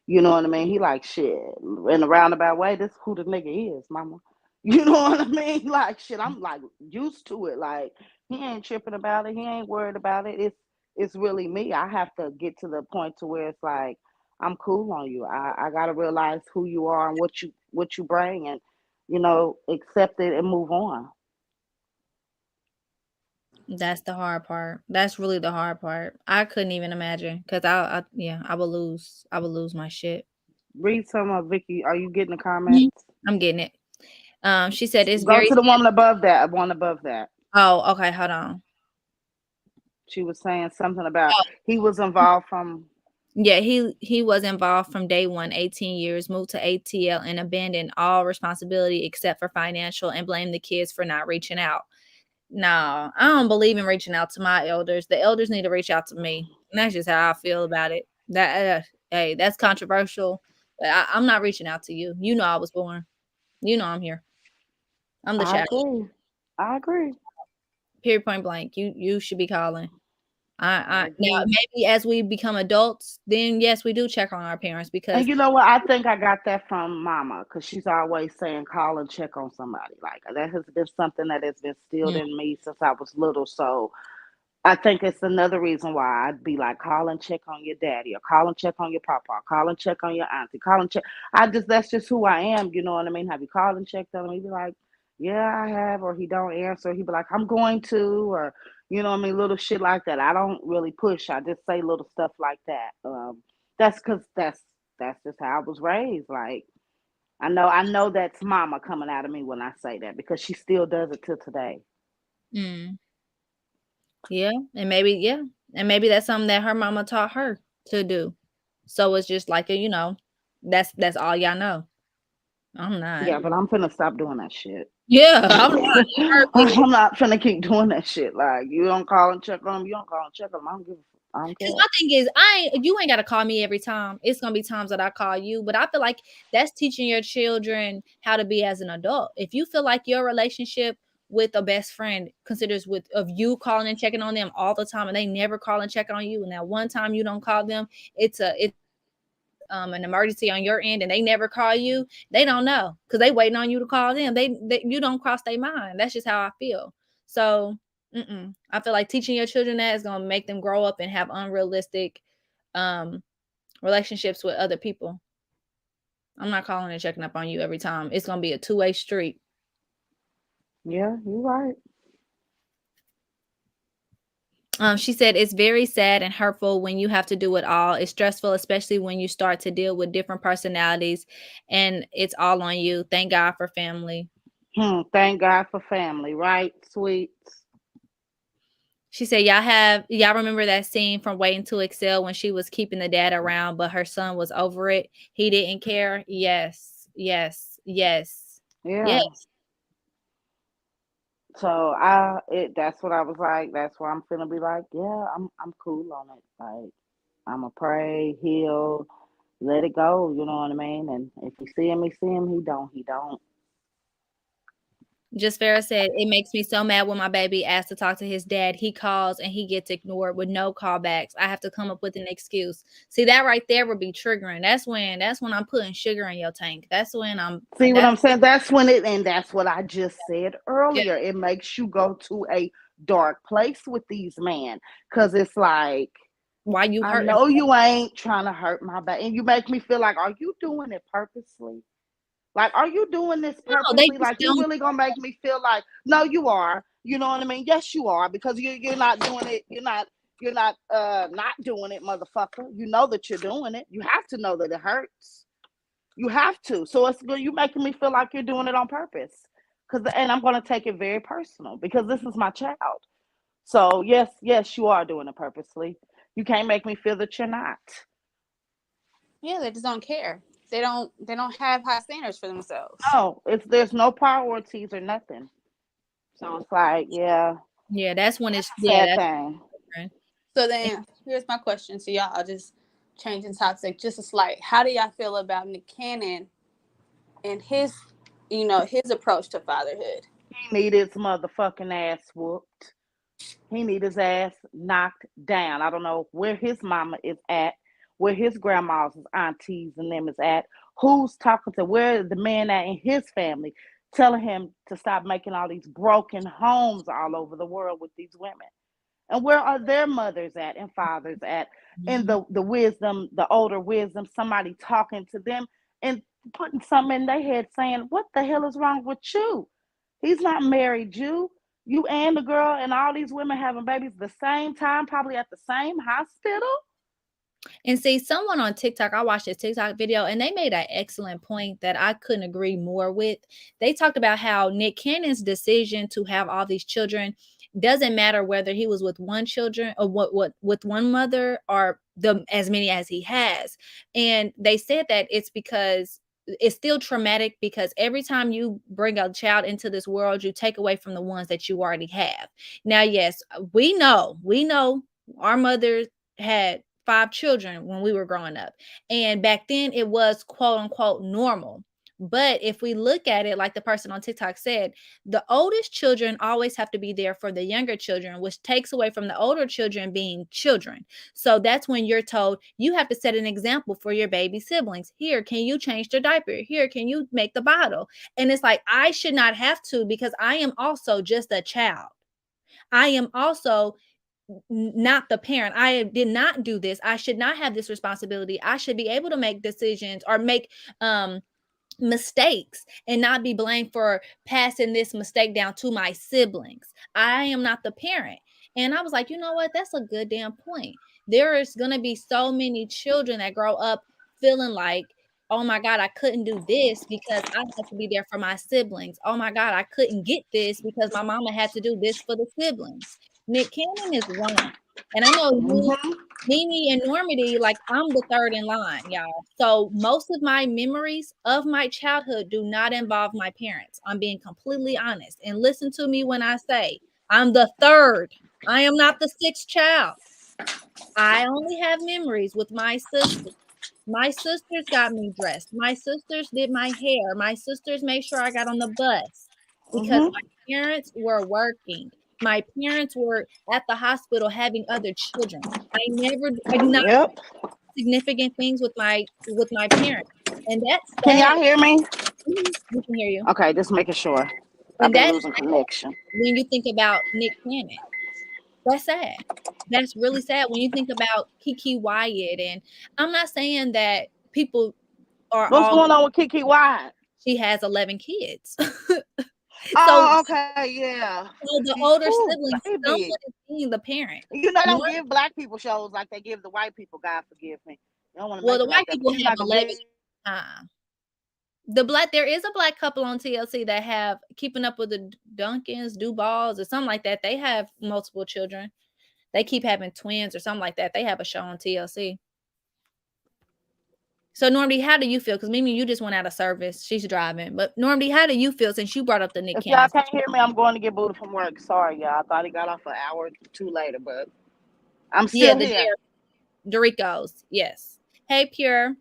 You know what I mean? He like shit in a roundabout way. This who the nigga is, mama. You know what I mean? Like shit, I'm like used to it. Like he ain't tripping about it. He ain't worried about it. It's really me. I have to get to the point to where it's like I'm cool on you. I gotta realize who you are and what you bring, and accept it and move on. That's the hard part. That's really the hard part. I couldn't even imagine, because yeah, I would lose my shit. Read some of Vicky. Are you getting the Mhm. comments? I'm getting it. She said it's Go very to the sad. woman above that. One above that. Oh, okay, hold on. She was saying something about he was involved from. Yeah, he was involved from day one, 18 years, moved to ATL and abandoned all responsibility except for financial, and blamed the kids for not reaching out. No, I don't believe in reaching out to my elders. The elders need to reach out to me. And that's just how I feel about it. Hey, that's controversial. But I'm not reaching out to you. You know I was born. You know I'm here. I'm the I child. agree. I agree. Period, point blank. You should be calling. I I now agree. maybe as we become adults, then yes, we do check on our parents, And because you know what? I think I got that from Mama, because she's always saying call and check on somebody. Like that has been something that has been instilled mm, in me since I was little. So I think it's another reason why I'd be like, call and check on your daddy, or call and check on your papa, or call and check on your auntie, call and check. That's just who I am. You know what I mean? Have you called and checked on him? He'd be like, yeah, I have, or he don't answer. He'd be like, I'm going to, or you know what I mean, little shit like that. I don't really push. I just say little stuff like that. That's because that's just how I was raised. Like I know that's Mama coming out of me when I say that, because she still does it till today. mm, yeah, and maybe that's something that her mama taught her to do. So it's just like that's all y'all know. I'm not. Yeah, but I'm finna stop doing that shit. Yeah, I'm not. You heard me. I'm not finna keep doing that shit. Like you don't call and check on them, you don't call and check on them. I don't give. I don't Because care. my thing is, you ain't gotta call me every time. It's gonna be times that I call you, but I feel like that's teaching your children how to be as an adult. If you feel like your relationship with a best friend considers with of you calling and checking on them all the time, and they never call and check on you, and that one time you don't call them, it's an emergency on your end, and they never call you, they don't know, because they waiting on you to call them. You don't cross their mind. That's just how I feel. So I feel like teaching your children that is going to make them grow up and have unrealistic um relationships with other people. I'm not calling and checking up on you every time. It's going to be a two-way street. Yeah, you're right. She said it's very sad and hurtful when you have to do it all. It's stressful, especially when you start to deal with different personalities and it's all on you. Thank God for family. Thank God for family, right, sweets? She said, y'all remember that scene from Waiting to Excel when she was keeping the dad around, but her son was over it. He didn't care. Yes, yes, yes, yes. Yeah. So that's what I was like. That's why I'm finna be like, yeah, I'm cool on it. Like I'ma pray, heal, let it go. You know what I mean? And if he see him, he see him. He don't. Just Farrah said, it makes me so mad when my baby asks to talk to his dad. He calls and he gets ignored with no callbacks. I have to come up with an excuse. See, that right there would be triggering. That's when I'm putting sugar in your tank. That's when See what that's I'm saying? That's when and that's what I just said yeah, earlier. It makes you go to a dark place with these men, cause it's like why you I hurting. know you ain't trying to hurt my baby, and you make me feel like, are you doing it purposely? Like, are you doing this No, they purposely? just Like, you don't. really gonna make me feel like, no, you are. You know what I mean? Yes, you are, because you're not doing it. You're not doing it, motherfucker. You know that you're doing it. You have to know that it hurts. You have to. So it's good. You making me feel like you're doing it on purpose. And I'm gonna take it very personal because this is my child. So yes, you are doing it purposely. You can't make me feel that you're not. Yeah, they just don't care. They don't have high standards for themselves. No, there's no priorities or nothing. So it's like, yeah, Yeah, that's when it's a sad that's thing. different. So then here's my question to y'all. Just changing topic just a slight. How do y'all feel about Nick Cannon and his approach to fatherhood? He need his motherfucking ass whooped. He need his ass knocked down. I don't know where his mama is at, where his grandmas, his aunties, and them is at. Who's talking to where the man at in his family, telling him to stop making all these broken homes all over the world with these women. And where are their mothers at and fathers at? And Mhm. the wisdom, the older wisdom, somebody talking to them and putting something in their head saying, what the hell is wrong with you? He's not married you. You and the girl and all these women having babies the same time, probably at the same hospital. And see, someone on TikTok, I watched a TikTok video and they made an excellent point that I couldn't agree more with. They talked about how Nick Cannon's decision to have all these children doesn't matter whether he was with one children or what with one mother or the as many as he has. And they said that it's because it's still traumatic because every time you bring a child into this world, you take away from the ones that you already have. Now, yes, we know our mothers had 5 children when we were growing up. And back then it was quote unquote normal. But if we look at it, like the person on TikTok said, the oldest children always have to be there for the younger children, which takes away from the older children being children. So that's when you're told you have to set an example for your baby siblings. Here, can you change the diaper? Here, can you make the bottle? And it's like, I should not have to because I am also just a child. I am also not the parent. I did not do this. I should not have this responsibility. I should be able to make decisions or make mistakes and not be blamed for passing this mistake down to my siblings. I am not the parent. And I was like, you know what? That's a good damn point. There is going to be so many children that grow up feeling like, oh my God, I couldn't do this because I had to be there for my siblings. Oh my God, I couldn't get this because my mama had to do this for the siblings. Nick Cannon is wrong. And I know you, Mm-hmm. Mimi, and Normandy, like I'm the third in line, y'all. So most of my memories of my childhood do not involve my parents. I'm being completely honest. And listen to me when I say I'm the third. I am not the sixth child. I only have memories with my sisters. My sisters got me dressed. My sisters did my hair. My sisters made sure I got on the bus because Mm-hmm. my parents were working. My parents were at the hospital having other children. I not Yep. significant things with my parents. And that's Can sad. y'all hear me? Mhm, we can hear you. Okay, just making sure. I've And been that's losing connection. when you think about Nick Cannon. That's sad. That's really sad when you think about Kiki Wyatt. And I'm not saying that people are What's all going on with Kiki Wyatt? she has 11 kids. So, Oh, okay, yeah. so the older Ooh, sibling, someone baby. is being the parent. You know, they don't Nor- give black people shows like they give the white people. God forgive me. You don't want to Well, make the it like white that, people but you're have not a gonna lavish give. time. There is a black couple on TLC that have Keeping Up with the Duncans, Duballs, or something like that. They have multiple children. They keep having twins or something like that. They have a show on TLC. So Normandy, how do you feel? Because Mimi, you just went out of service. She's driving. But Normandy, how do you feel since you brought up the Nick If y'all Cannon? can't hear me, I'm going to get booted from work. Sorry, y'all. I thought he got off an hour or two later, but I'm Yeah, still the here. Doritos. Yes. Hey, Pure.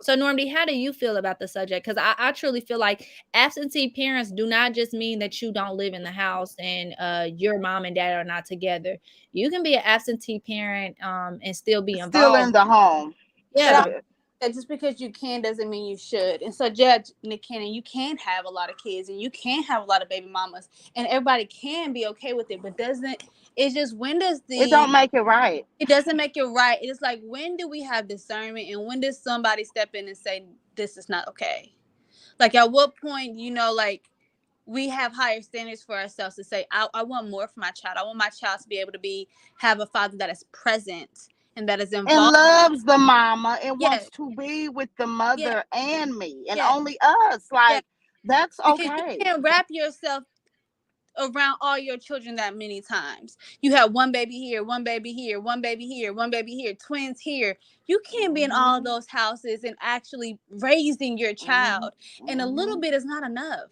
So Normandy, how do you feel about the subject? Because I truly feel like absentee parents do not just mean that you don't live in the house and your mom and dad are not together. You can be an absentee parent and still be Still in involved. the home. Yeah. But Shit. that just because you can doesn't mean you should. And so, Judge Nick Cannon, you can have a lot of kids and you can have a lot of baby mamas, and everybody can be okay with it. But doesn't it's just when does It don't make it right. it doesn't make it right? It's like, when do we have discernment, and when does somebody step in and say this is not okay? Like, at what point, like, we have higher standards for ourselves to say, I want more for my child. I want my child to be able to have a father that is present and that is And involved. loves the mama and Yeah, wants to be with the yeah, mother and me and yeah, only us. yeah. Like, that's Because you okay. can't wrap yourself around all your children that many times. You have one baby here, one baby here, one baby here, one baby here, twins here. You can't be in all Mm-hmm. those houses and actually raising your Mm-hmm. child. And a Mm-hmm. little bit is not enough.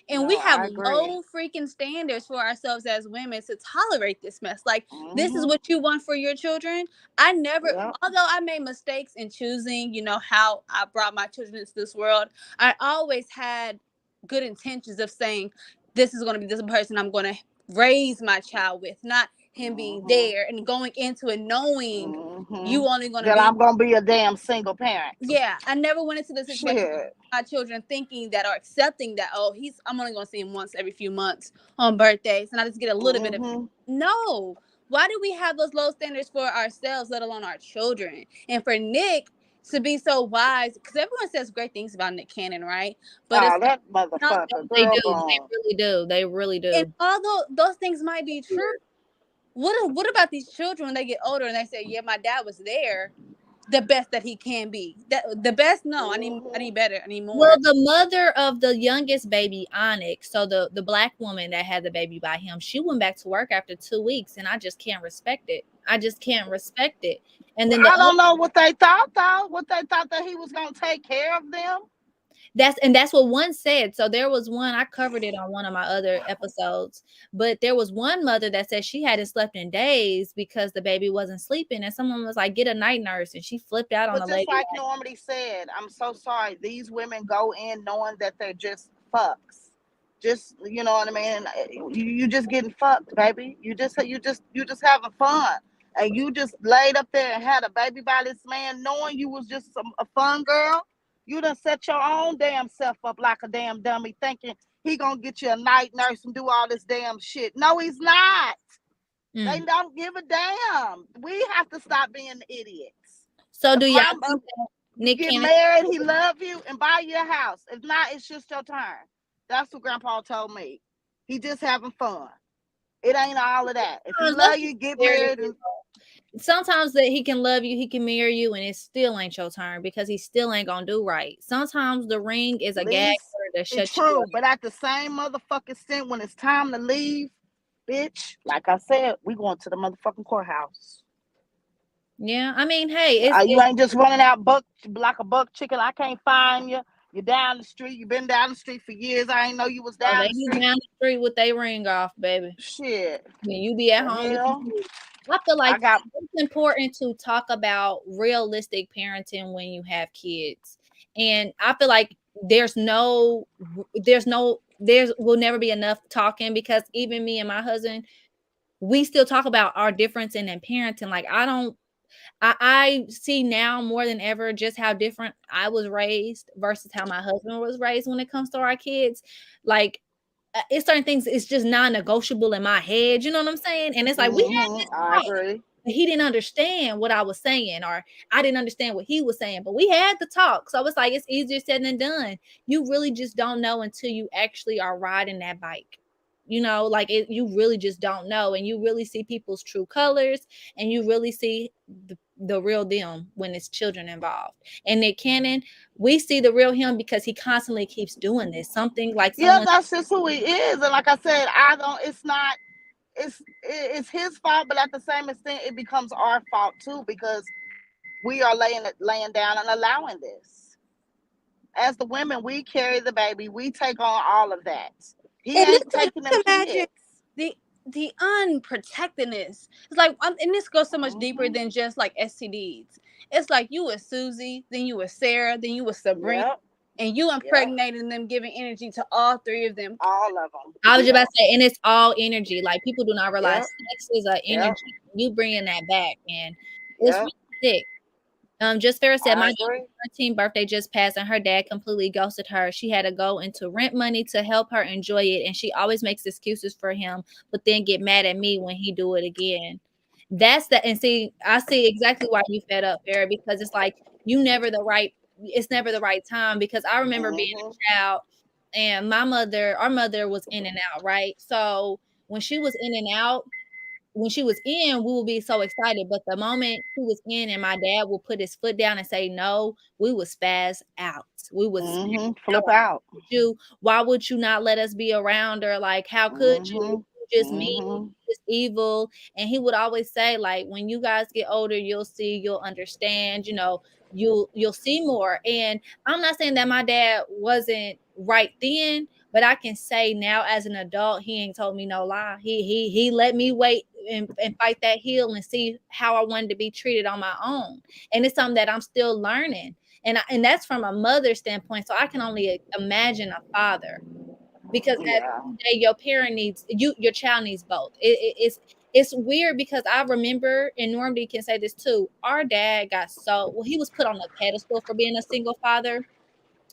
And we No, have I agree. low freaking standards for ourselves as women to tolerate this mess. Like, this is Mm-hmm. what you want for your children. I never, Yep. although I made mistakes in choosing, how I brought my children into this world, I always had good intentions of saying, this is going to be this person I'm going to raise my child with, not him being Mm-hmm. there and going into it knowing Mm-hmm. you only going to That be. I'm gonna be a damn single parent. Yeah, I never went into the situation with Shit. my children thinking that, or accepting that, oh, I'm only going to see him once every few months on birthdays, and I just get a little bit of. Mm-hmm. No. Why do we have those low standards for ourselves, let alone our children? And for Nick to be so wise, because everyone says great things about Nick Cannon, right? But Oh, it's that not. motherfucker, They girl do. They gone. really do. They really And do. although those things might be true, what about these children when they get older and they say, yeah, my dad was there, the best that he can be? That the best? No, I Mm-hmm. need better. I need Well, more. the mother of the youngest baby, Onyx, so the black woman that had the baby by him, she went back to work after 2 weeks, and I just can't respect it. I just can't respect it. And then the I other don't know what they thought though. What they thought that he was gonna take care of them. that's what one said. So there was one, I covered it on one of my other episodes, but there was one mother that said she hadn't slept in days because the baby wasn't sleeping, and someone was like, get a night nurse, and she flipped out on the But just lady. like Normally said, I'm so sorry. These women go in knowing that they're just fucks. Just you know what I mean. You just getting fucked, baby. You just having fun, and you just laid up there and had a baby by this man, knowing you was just a fun girl. You done set your own damn self up like a damn dummy, thinking he gonna get you a night nurse and do all this damn shit. No, he's not. They Mm. don't give a damn. We have to stop being idiots. So The do y'all prime think that you Nick get Cannon? married, he love you, and buy you a house. If not, it's just your turn. That's what Grandpa told me. He just having fun. It ain't all of that. If he love you, get married. And Sometimes that he can love you, he can marry you, and it still ain't your turn because he still ain't gonna do right. Sometimes the ring is a gag leave. order to It's shut you true. up. But at the same motherfucking extent, when it's time to leave, bitch, like I said, we going to the motherfucking courthouse. Yeah, I mean, hey, You ain't just running out buck like a buck chicken. I can't find you. You're down the street. You've been down the street for years. I ain't know you was down they the be street. down the street with their ring off, baby. Shit. And you be at The home with hell. your kids. I feel I like got it's important to talk about realistic parenting when you have kids. And I feel like there will never be enough talking, because even me and my husband, we still talk about our difference in parenting. Like I see now more than ever just how different I was raised versus how my husband was raised when it comes to our kids. Like it's certain things, it's just non-negotiable in my head. You know what I'm saying? And it's like we had this I talk. agree. but he didn't understand what I was saying, or I didn't understand what he was saying. But we had the talk. So it's like it's easier said than done. You really just don't know until you actually are riding that bike. Like you really just don't know, and you really see people's true colors, and you really see the real them when it's children involved. And Nick Cannon, we see the real him because he constantly keeps doing this. Something like Yeah, someone. that's just who he is. And like I said, I don't. It's not. It's his fault, but at the same extent, it becomes our fault too because we are laying down and allowing this. As the women, we carry the baby. We take on all of that. He And ain't just taking them imagine kids. the unprotectedness. It's like, and this goes so much deeper Mhm. than just like STDs. It's like you with Susie, then you with Sarah, then you with Sabrina, Yep. and you impregnating them, giving energy to all three of them. All of them. I was just about to say, and it's all energy. Like people do not realize Yep. sex is an Yep. energy. You bringing that back, and it's Yep. really sick. Just Farrah said, I my agree. 13th birthday just passed, and her dad completely ghosted her. She had to go into rent money to help her enjoy it, and she always makes excuses for him, but then get mad at me when he do it again. That's the and see, I see exactly why you fed up, Farrah, because it's like it's never the right time. Because I remember being Mhm. a child, and our mother was in and out, right? So when she was in and out, when she was in, we would be so excited. But the moment she was in and my dad would put his foot down and say no, we would spaz out. We would Mhm. Flip out. why would you not let us be around her? Like, how could you? Mhm. You just mean, Mhm. just evil. And he would always say, like, when you guys get older, you'll understand, you'll see more. And I'm not saying that my dad wasn't right then, but I can say now as an adult, he ain't told me no lie. He let me wait and fight that hill and see how I wanted to be treated on my own. And it's something that I'm still learning. And that's from a mother's standpoint. So I can only imagine a father, because at the Yeah. end of the day, your child needs both. It's weird because I remember, and Normdy can say this too. Our dad he was put on a pedestal for being a single father.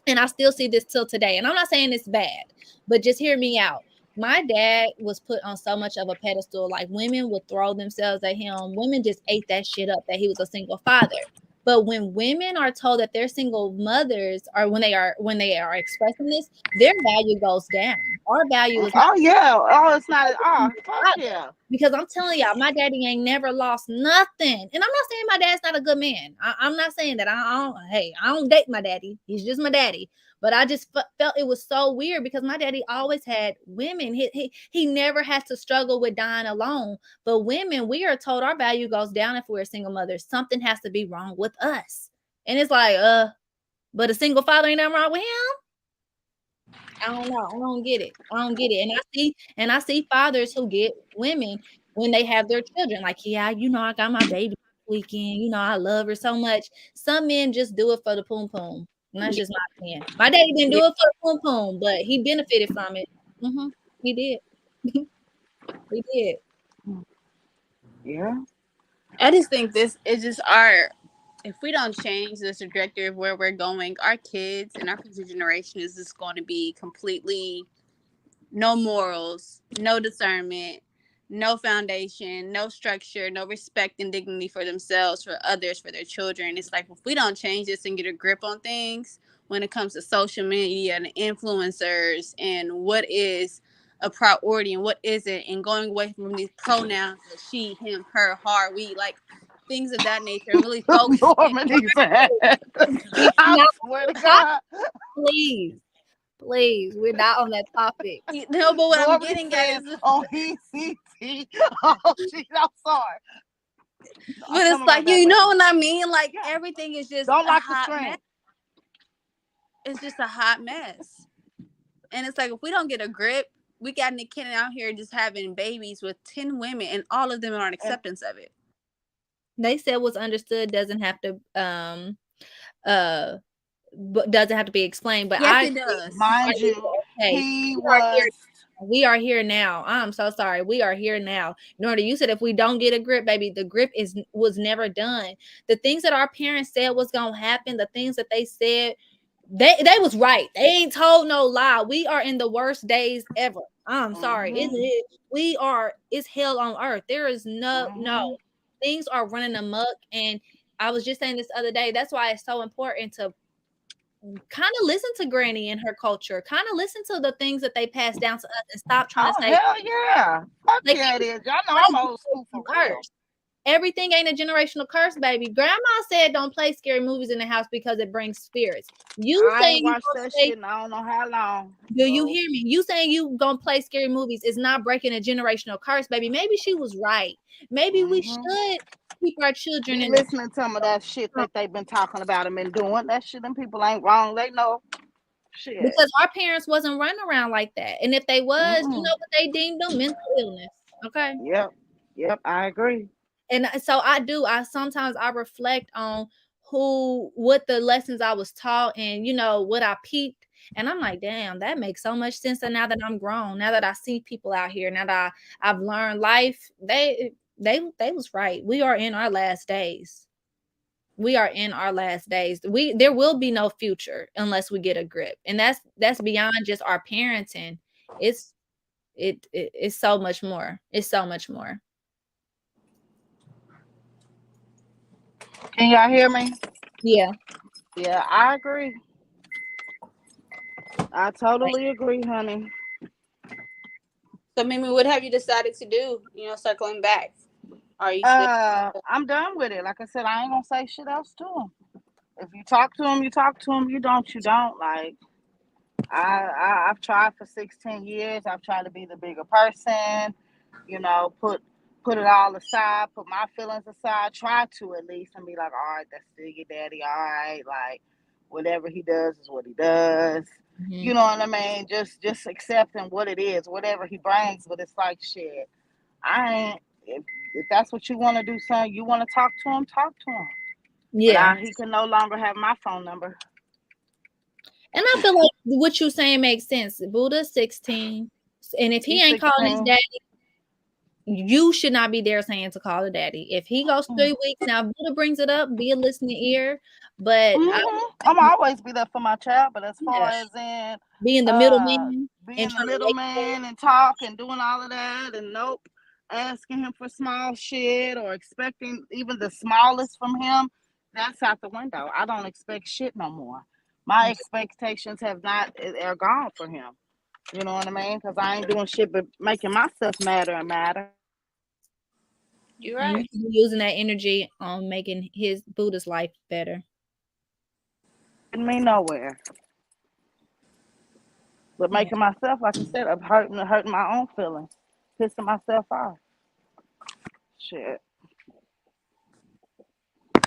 And I still see this till today. And I'm not saying it's bad, but just hear me out. My dad was put on so much of a pedestal, like women would throw themselves at him. Women just ate that shit up that he was a single father. But when women are told that they're single mothers, or when they are expressing this, their value goes down. Our value is not Oh yeah. Oh, it's not at all. Fuck father. yeah. Because I'm telling y'all, my daddy ain't never lost nothing. And I'm not saying my dad's not a good man. I'm not saying that. I don't date my daddy. He's just my daddy. But I just felt it was so weird because my daddy always had women. He never has to struggle with dying alone. But women, we are told our value goes down if we're a single mother. Something has to be wrong with us. And it's like, but a single father ain't nothing wrong with him. I don't know. I don't get it. And I see fathers who get women when they have their children. Like, yeah, I got my baby this weekend. I love her so much. Some men just do it for the poom poom. And that's just my opinion. My daddy didn't do it for the poom poom, but he benefited from it. He did. He did. Yeah. I just think this is if we don't change this trajectory of where we're going, our kids and our future generation is just going to be completely no morals, no discernment, no foundation, no structure, no respect and dignity for themselves, for others, for their children. It's like if we don't change this and get a grip on things when it comes to social media and influencers and what is a priority and what isn't, and going away from these pronouns of she, him, her, her, we, like things of that nature, and really focusing Normandy said. We I not swear to God. please. We're not on that topic. no, but what I'm Normandy getting at said is, on ECT. Oh shit, I'm sorry. but it's like, you know what I mean? Like everything is just Don't a like the hot mess. string. It's just a hot mess. And it's like, if we don't get a grip, we got Nick Cannon out here just having babies with 10 women, and all of them are on acceptance of it. They said what's understood doesn't have to doesn't have to be explained. But Yes, it does. Mind you, he was. We are here now. I'm so sorry. We are here now. Norda, you said if we don't get a grip, baby, the grip was never done. The things that our parents said was gonna happen, the things that they said, they was right. They ain't told no lie. We are in the worst days ever. I'm sorry. It's hell on earth. There is no. things are running amok. And I was just saying this other day, that's why it's so important to kind of listen to Granny and her culture, kind of listen to the things that they pass down to us, and stop trying to Oh say, hell yeah! Fuck like, yeah, it is. Y'all know I'm old school for real. curse. Everything ain't a generational curse, baby. Grandma said don't play scary movies in the house because it brings spirits. You I saying ain't you watched gonna that play, shit in I don't know how long. do you So, hear me? You saying you gonna play scary movies is not breaking a generational curse, baby. Maybe she was right. Maybe we should keep our children be in the listening to some of that shit that they've been talking about and been doing. That shit, them people ain't wrong. They know shit. because our parents wasn't running around like that. And if they was, you Mm-mm. know what they deemed them? Mental illness. Okay. Yep, I agree. And so I sometimes I reflect on what the lessons I was taught, and what I peeped, and I'm like, damn, that makes so much sense. And now that I'm grown, now that I see people out here, now that I've learned life, they was right. We are in our last days. We are in our last days. There will be no future unless we get a grip. And that's beyond just our parenting. It's so much more. It's so much more. Can y'all hear me? Yeah. Yeah, I agree. I totally agree, honey. So, Mimi, what have you decided to do? Circling back, are you still? I'm done with it. Like I said, I ain't gonna say shit else to them. If you talk to them, you talk to them. You don't. Like I've tried for 16 years. I've tried to be the bigger person. Put it all aside. Put my feelings aside. Try to at least and be like, all right, that's still your daddy. All right, like whatever he does is what he does. Mhm. You know what I mean? Just accepting what it is, whatever he brings. But it's like shit. I ain't. If that's what you want to do, son, you want to talk to him, talk to him. But Yeah. he can no longer have my phone number. And I feel like what you're saying makes sense. Buddha's 16. And if he He's ain't calling his 16. daddy, you should not be there saying to call the daddy. If he goes 3 weeks, now Buddha brings it up, be a listening ear. But I'm always be there for my child. But as far yeah, as in being the middleman and being the trying to make middleman and talk and doing all of that, and nope, asking him for small shit or expecting even the smallest from him, that's out the window. I don't expect shit no more. My expectations are gone for him. You know what I mean? Because I ain't doing shit but making myself matter and matter. You're and you right. should be using that energy on making his Buddha's life better. Getting me nowhere. But Yeah. making myself, like I said, I'm hurting my own feelings, pissing myself off. Shit.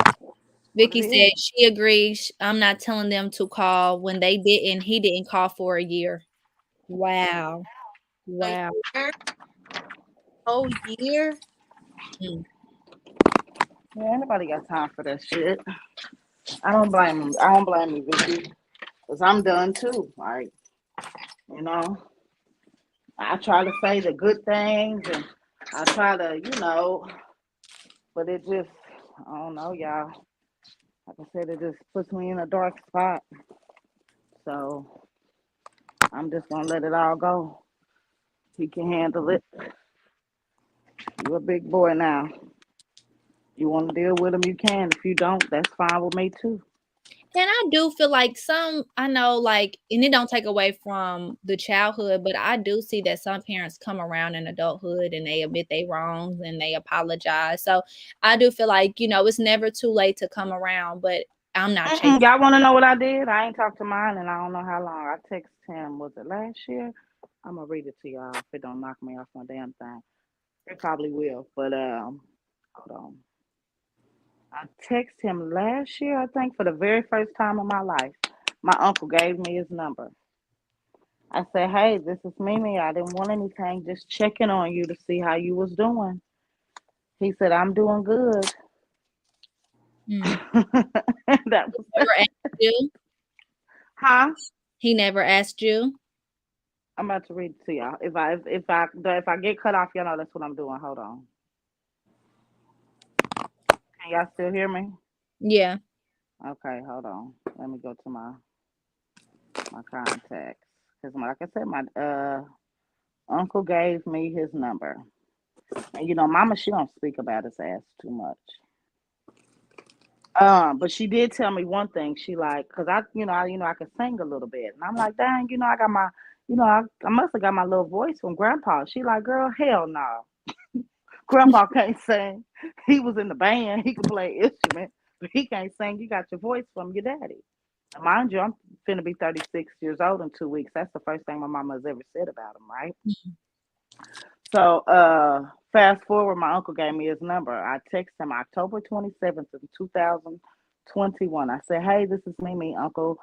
What Vicky it is. said she agrees. I'm not telling them to call when he didn't call for a year. Wow. A Wow. year? Whole year? Mm. Yeah, anybody got time for that shit? I don't blame him. I don't blame you, Vicky. Because I'm done too. Like, you know, I try to say the good things and I try to, but it just, I don't know, y'all. Like I said, it just puts me in a dark spot. So I'm just going to let it all go. He can handle it. You're a big boy now. You want to deal with him, you can. If you don't, that's fine with me too. And I do feel like I know, like, and it don't take away from the childhood, but I do see that some parents come around in adulthood and they admit they wrongs and they apologize. So I do feel like, it's never too late to come around, but I'm not chasing. Y'all want to know what I did? I ain't talked to mine and I don't know how long. I texted him, was it last year? I'm going to read it to y'all if it don't knock me off my damn thing. It probably will, but hold on. I texted him last year, I think, for the very first time in my life. My uncle gave me his number. I said, hey, this is Mimi. I didn't want anything, just checking on you to see how you was doing. He said, I'm doing good. Mm. That was Never asked you. huh? He never asked you. I'm about to read it to y'all. If I get cut off, y'all know that's what I'm doing. Hold on. Can y'all still hear me? Yeah. Okay, hold on. Let me go to my contacts. Because like I said, my uncle gave me his number. And mama, she don't speak about his ass too much. But she did tell me one thing. She like, cause I could sing a little bit, and I'm like, dang, I got my, I must have got my little voice from Grandpa. She like, girl, hell no, Grandpa can't sing. He was in the band. He could play instrument, but he can't sing. You got your voice from your daddy. And mind you, I'm finna be 36 years old in 2 weeks. That's the first thing my mama has ever said about him, right? So, fast forward, my uncle gave me his number. I texted him October 27th of 2021. I said, hey, this is Mimi. Uncle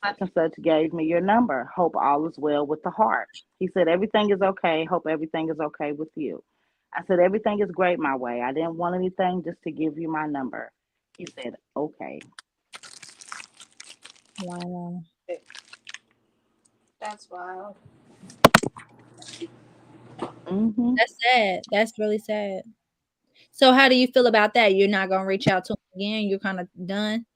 such and such gave me your number. Hope all is well with the heart. He said, everything is okay. Hope everything is okay with you. I said, everything is great my way. I didn't want anything, just to give you my number. He said, okay. Wow. That's wild. Mm-hmm. That's sad. That's really sad. So how do you feel about that? You're not gonna reach out to him again? You're kind of done?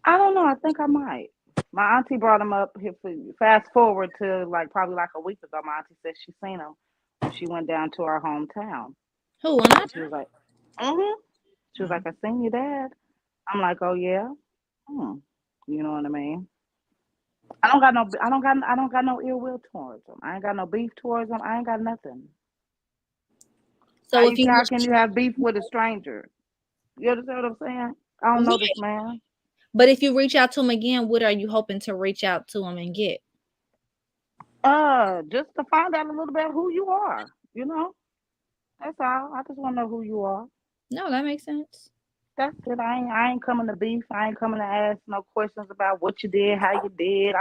I don't know. I think I might. My auntie brought him up here. Fast forward to probably a week ago. My auntie said she seen him when she went down to our hometown. Who? I'm not. She was like, mm-hmm. She was like, I seen your dad. I'm like, oh yeah. Hmm. You know what I mean? I don't got no ill will towards him. I ain't got no beef towards him. I ain't got nothing. So if you How can you have beef with a stranger? You understand what I'm saying? I don't know this right, man. but if you reach out to him again, what are you hoping to reach out to him and get? Just to find out a little bit who you are. That's all. I just want to know who you are. No, that makes sense. That's it. I ain't coming to beef. I ain't coming to ask no questions about what you did, how you did.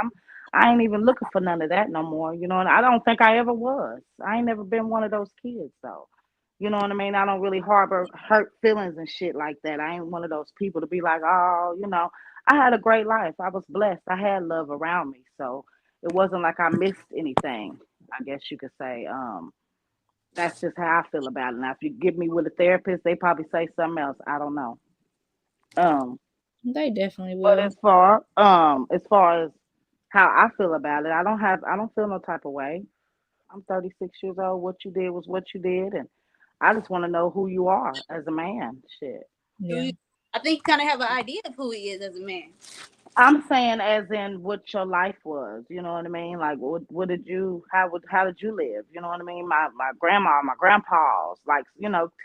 I ain't even looking for none of that no more. And I don't think I ever was. I ain't never been one of those kids though. You know what I mean? I don't really harbor hurt feelings and shit like that. I ain't one of those people to be like, oh, I had a great life. I was blessed. I had love around me. So it wasn't like I missed anything, I guess you could say. That's just how I feel about it. Now, if you get me with a therapist, they probably say something else. I don't know. Um, They definitely but will. as far as how I feel about it, I don't feel no type of way. I'm 36 years old. What you did was what you did, and I just want to know who you are as a man. Shit. Do Yeah. you, I think you kind of have an idea of who he is as a man. I'm saying as in what your life was. You know what I mean? Like what did you how did you live? You know what I mean? My grandma, my grandpa's, like,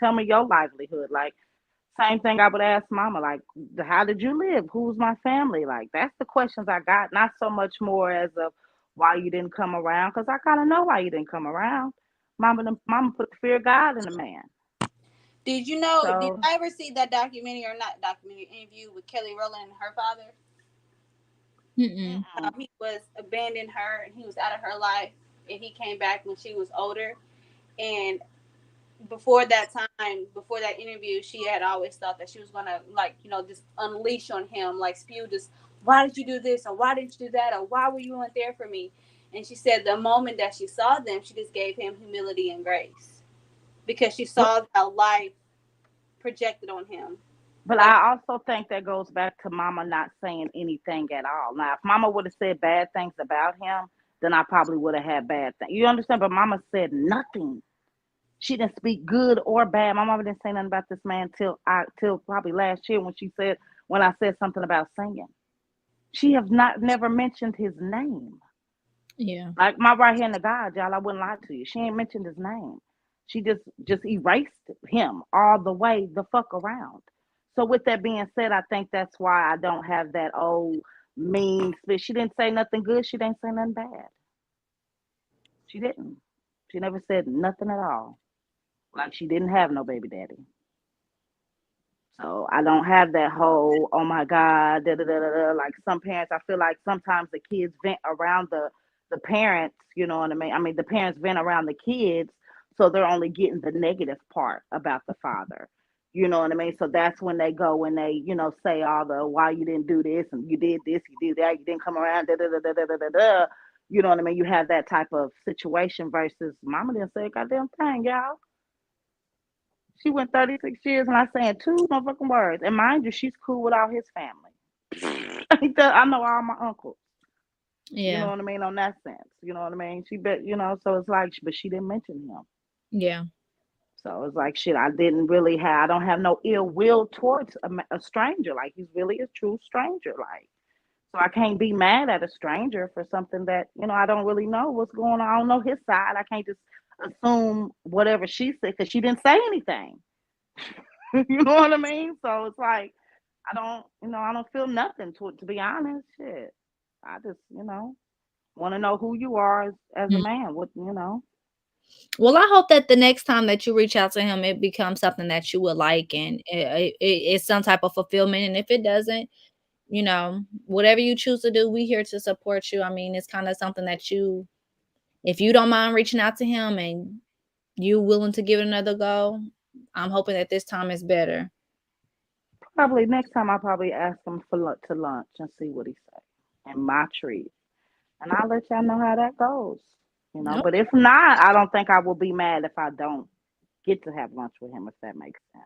tell me your livelihood. Like, same thing I would ask mama, like, how did you live? Who's my family? Like, that's the questions I got, not so much more as of why you didn't come around, because I kind of know why you didn't come around. Mama put the fear of God in a man. Did you know? Did So, I ever see that documentary or not documentary interview with Kelly Rowland and her father? Mm-mm. mm-mm. He was abandoned her and he was out of her life, and he came back when she was older. And before that interview, she had always thought that she was gonna, like, just unleash on him, like spew just, why did you do this, or why didn't you do that, or why were you not there for me? And she said the moment that she saw them, she just gave him humility and grace because she but saw that life projected on him. but Like, I also think that goes back to mama not saying anything at all. Now, if mama would have said bad things about him, then I probably would have had bad things. You understand? But mama said nothing. She didn't speak good or bad. My mama didn't say nothing about this man till probably last year when I said something about singing. She have not never mentioned his name. Yeah. Like my right hand to God, y'all, I wouldn't lie to you. She ain't mentioned his name. She just erased him all the way the fuck around. So with that being said, I think that's why I don't have that old mean spit. She didn't say nothing good. She didn't say nothing bad. She didn't. She never said nothing at all. Like she didn't have no baby daddy. So I don't have that whole, oh my God, da da da da da. Like some parents, I feel like sometimes the kids vent around the parents, you know what I mean? I mean the parents vent around the kids, so they're only getting the negative part about the father. You know what I mean? So that's when they go and they, say all the why you didn't do this and you did this, you did that, you didn't come around, da da da da da da da da. You know what I mean? You have that type of situation versus mama didn't say a goddamn thing, y'all. She went 36 years and I saying two motherfucking words. And mind you, she's cool with all his family. I know all my uncles. You know Yeah. what I mean? On that sense. You know what I mean? She bet, so it's like, but she didn't mention him. Yeah. So it's like shit. I don't have no ill will towards a stranger. Like he's really a true stranger. Like so, I can't be mad at a stranger for something that I don't really know what's going on. I don't know his side. I can't just assume whatever she said because she didn't say anything. You know what I mean? So it's like I don't feel nothing to be honest. Shit, I just want to know who you are as a Mm. man. Well, I hope that the next time that you reach out to him, it becomes something that you would like, and it's some type of fulfillment. And if it doesn't, whatever you choose to do, we here to support you. I mean, it's kind of something that if you don't mind reaching out to him and you willing to give it another go, I'm hoping that this time is better. Probably next time I'll probably ask him to lunch and see what he say and my treat, and I'll let y'all know how that goes. Nope. But if not, I don't think I will be mad if I don't get to have lunch with him, if that makes sense.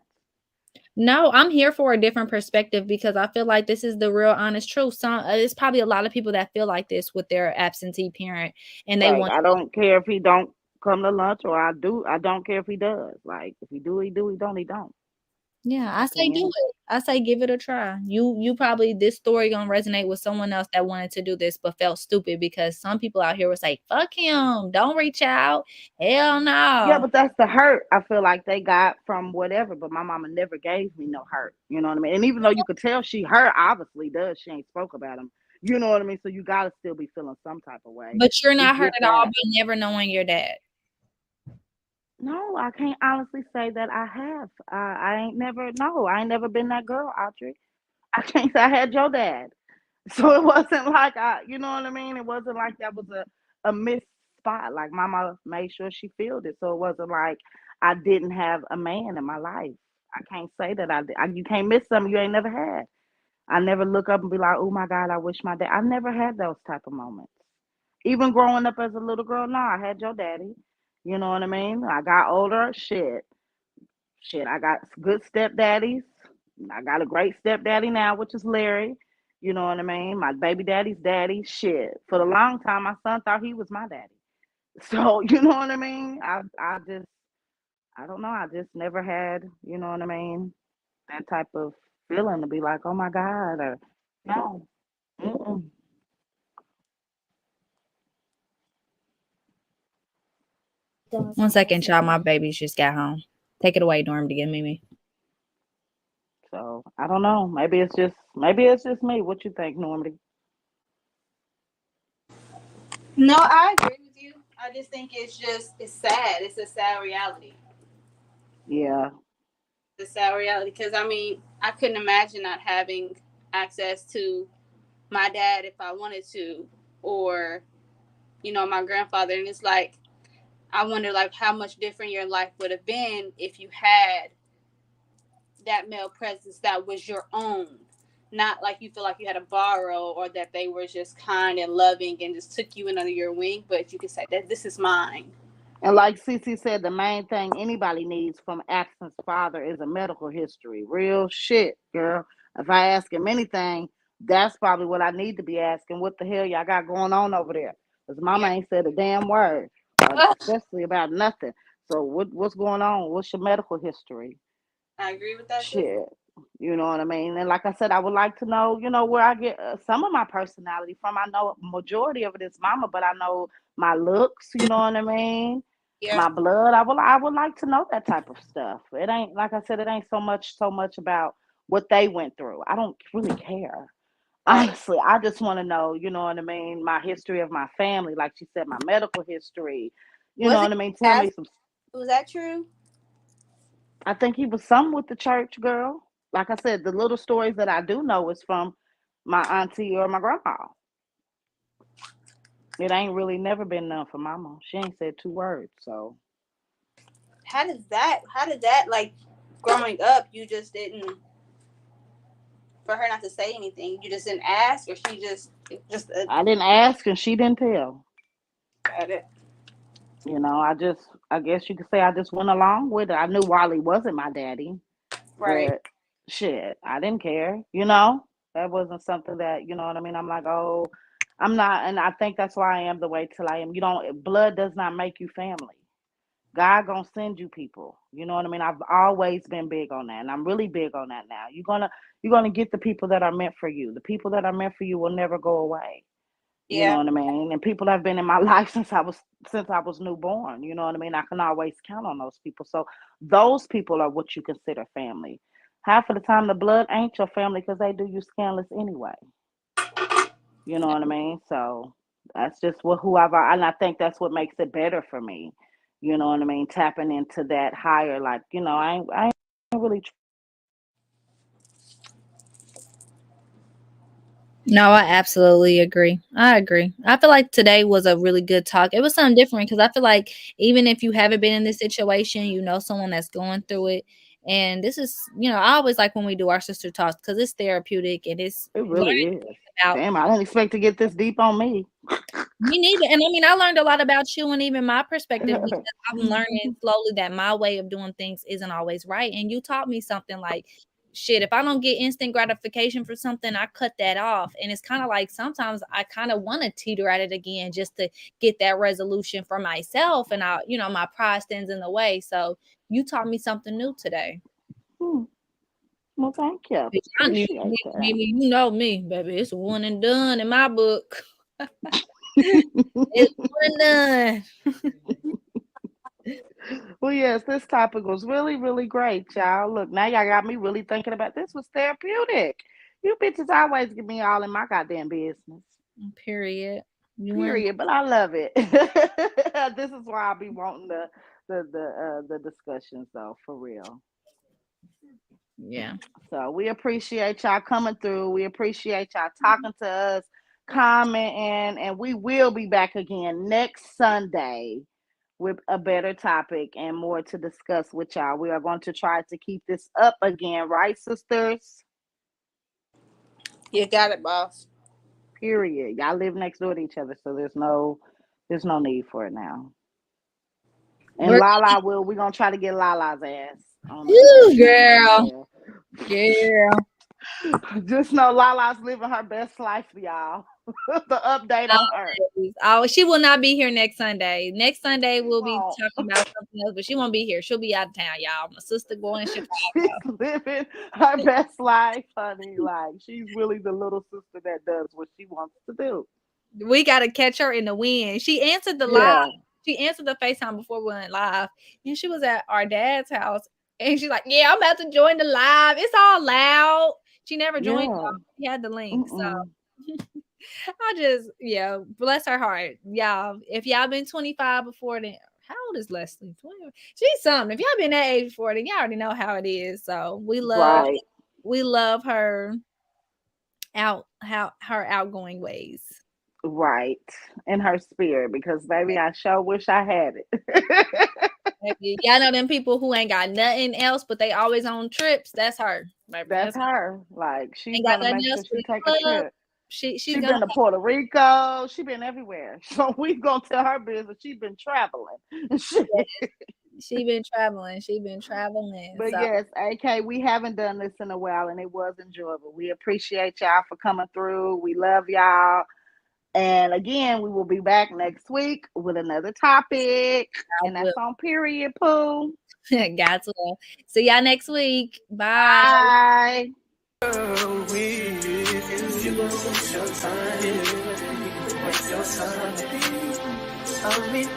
No, I'm here for a different perspective because I feel like this is the real honest truth. It's probably a lot of people that feel like this with their absentee parent, and they Like want I don't care if he don't come to lunch, or I do. I don't care if he does. Like if he do, he do. He don't, he don't. Yeah, My I say do opinion. it. I say give it a try. You probably this story gonna resonate with someone else that wanted to do this but felt stupid because some people out here was like, "Fuck him, don't reach out, hell Yeah, no." but that's the hurt I feel like they got from whatever. But my mama never gave me no hurt. You know what I mean? And even though you could tell she hurt, obviously does. She ain't spoke about him. You know what I mean? So you gotta still be feeling some type of way. But you're We not hurt get at all that. by never knowing your dad. No, I can't honestly say that I have. I ain't never. No, I ain't never been that girl, Audrey. I can't say I had your dad. So it wasn't like you know what I mean? It wasn't like that was a missed spot. Like mama made sure she filled it. So it wasn't like I didn't have a man in my life. I can't say that I did. You can't miss something you ain't never had. I never look up and be like, oh my God, I wish my dad. I never had those type of moments. Even growing up as a little girl, no, I had your daddy. You know what I mean? I got older, shit, I got good stepdaddies. I got a great stepdaddy now, which is Larry. You know what I mean? My baby daddy's daddy. Shit. For a long time, my son thought he was my daddy. So, you know what I mean? I don't know. I just never had, you know what I mean? That type of feeling to be like, oh my God, or no. Mm-mm. 1 second, child. My babies just got home. Take it away, Norm, to get Mimi. So I don't know. Maybe it's just me. What you think, Normally? No, I agree with you. I just think it's sad. It's a sad reality. Yeah. It's a sad reality because I mean I couldn't imagine not having access to my dad if I wanted to, or my grandfather. And it's like I wonder like how much different your life would have been if you had that male presence that was your own. Not like you feel like you had to borrow or that they were just kind and loving and just took you in under your wing, but you could say that this is mine. And like Cece said, the main thing anybody needs from absent father is a medical history. Real shit, girl. If I ask him anything, that's probably what I need to be asking. What the hell y'all got going on over there? Because mama Yeah. ain't said a damn word, especially about nothing. So what's going on? What's your medical history? I agree with that too. Shit. You know what I mean? And like I said, I would like to know, where I get some of my personality from. I know majority of it is mama, but I know my looks, you know what I mean? Yeah. My blood. I would like to know that type of stuff. It ain't like I said, it ain't so much about what they went through. I don't really care. Right. Honestly, I just want to know, you know what I mean, my history of my family, like she said, my medical history. You know Was what it I mean? Tell me past? some. Was that true? I think he was some with the church girl. Like I said, the little stories that I do know is from my auntie or my grandma. It ain't really never been none for mama. She ain't said two words. So How did that like growing up you just didn't, for her not to say anything, you just didn't ask, or she just I didn't ask and she didn't tell. got it. I guess you could say I just went along with it. I knew Wally wasn't my daddy, Right. but shit, I didn't care. That wasn't something that, you know what I mean? I'm like, oh, I'm not, and I think that's why I am the way till I am. Blood does not make you family. God gonna send you people. You know what I mean? I've always been big on that, and I'm really big on that now. You're gonna get the people that are meant for you. The people that are meant for you will never go away. You know Yeah. what I mean? And people have been in my life since I was newborn. You know what I mean? I can always count on those people. So those people are what you consider family. Half of the time, the blood ain't your family because they do you scandalous anyway. You know what I mean? So that's just and I think that's what makes it better for me. You know what I mean? Tapping into that higher, like, I ain't really. No, I absolutely agree. I agree. I feel like today was a really good talk. It was something different because I feel like even if you haven't been in this situation, you know someone that's going through it. And this is, I always like when we do our sister talks because it's therapeutic and it's It learning really is. about Damn, I didn't expect to get this deep on me. me neither. And I mean, I learned a lot about you and even my perspective because I'm learning slowly that my way of doing things isn't always right. And you taught me something like, shit, if I don't get instant gratification for something, I cut that off. And it's kind of like sometimes I kind of want to teeter at it again just to get that resolution for myself. And my pride stands in the way. So you taught me something new today. Hmm. Well, thank you. Bitch, Appreciate that. you know me, baby. It's one and done in my book. It's one and done. Well, yes, this topic was really, really great, y'all. Look, now y'all got me really thinking about this. Was therapeutic. You bitches always get me all in my goddamn business. Period. You went Period. But I love it. This is why I be wanting the discussions though, for real. yeah. So we appreciate y'all coming through. We appreciate y'all talking to us, commenting, and we will be back again next Sunday with a better topic and more to discuss with y'all. We are going to try to keep this up again, right, sisters? You got it, boss. Period. Y'all live next door to each other, so there's no need for it now. And We're we're gonna try to get Lala's ass on you, the girl. as Girl. well. Just know Lala's living her best life, y'all. The update on her. Oh, she will not be here next Sunday. Next Sunday we'll be Oh, talking about something else, but she won't be here. She'll be out of town, y'all. My sister going to Chicago. she's living her best life, honey. Like, she's really the little sister that does what she wants to do. We gotta catch her in the wind. She answered the live. Yeah. She answered the FaceTime before we went live, and she was at our dad's house. And she's like, "Yeah, I'm about to join the live. It's all loud." She never joined. Yeah. She had the link, so Mm-mm. bless her heart, y'all. If y'all been 25 before then, how old is Leslie? 20. She's something. If y'all been that age before, then y'all already know how it is. So we love her her outgoing ways. Right. In her spirit, because baby, I sure wish I had it. Y'all know them people who ain't got nothing else, but they always on trips. That's her. Baby. That's her. Like, she's Ain't got gonna nothing make sure else for she the take a club. trip. She's She gonna. been to Puerto Rico. She been everywhere. So we gonna tell her business. She been traveling. She been traveling. She been traveling. But So. yes, AK, we haven't done this in a while, and it was enjoyable. We appreciate y'all for coming through. We love y'all. And again, we will be back next week with another topic. And that's on period, Pooh. Got to. See y'all next week. Bye. Bye. You gonna waste your time. Waste your time. I mean,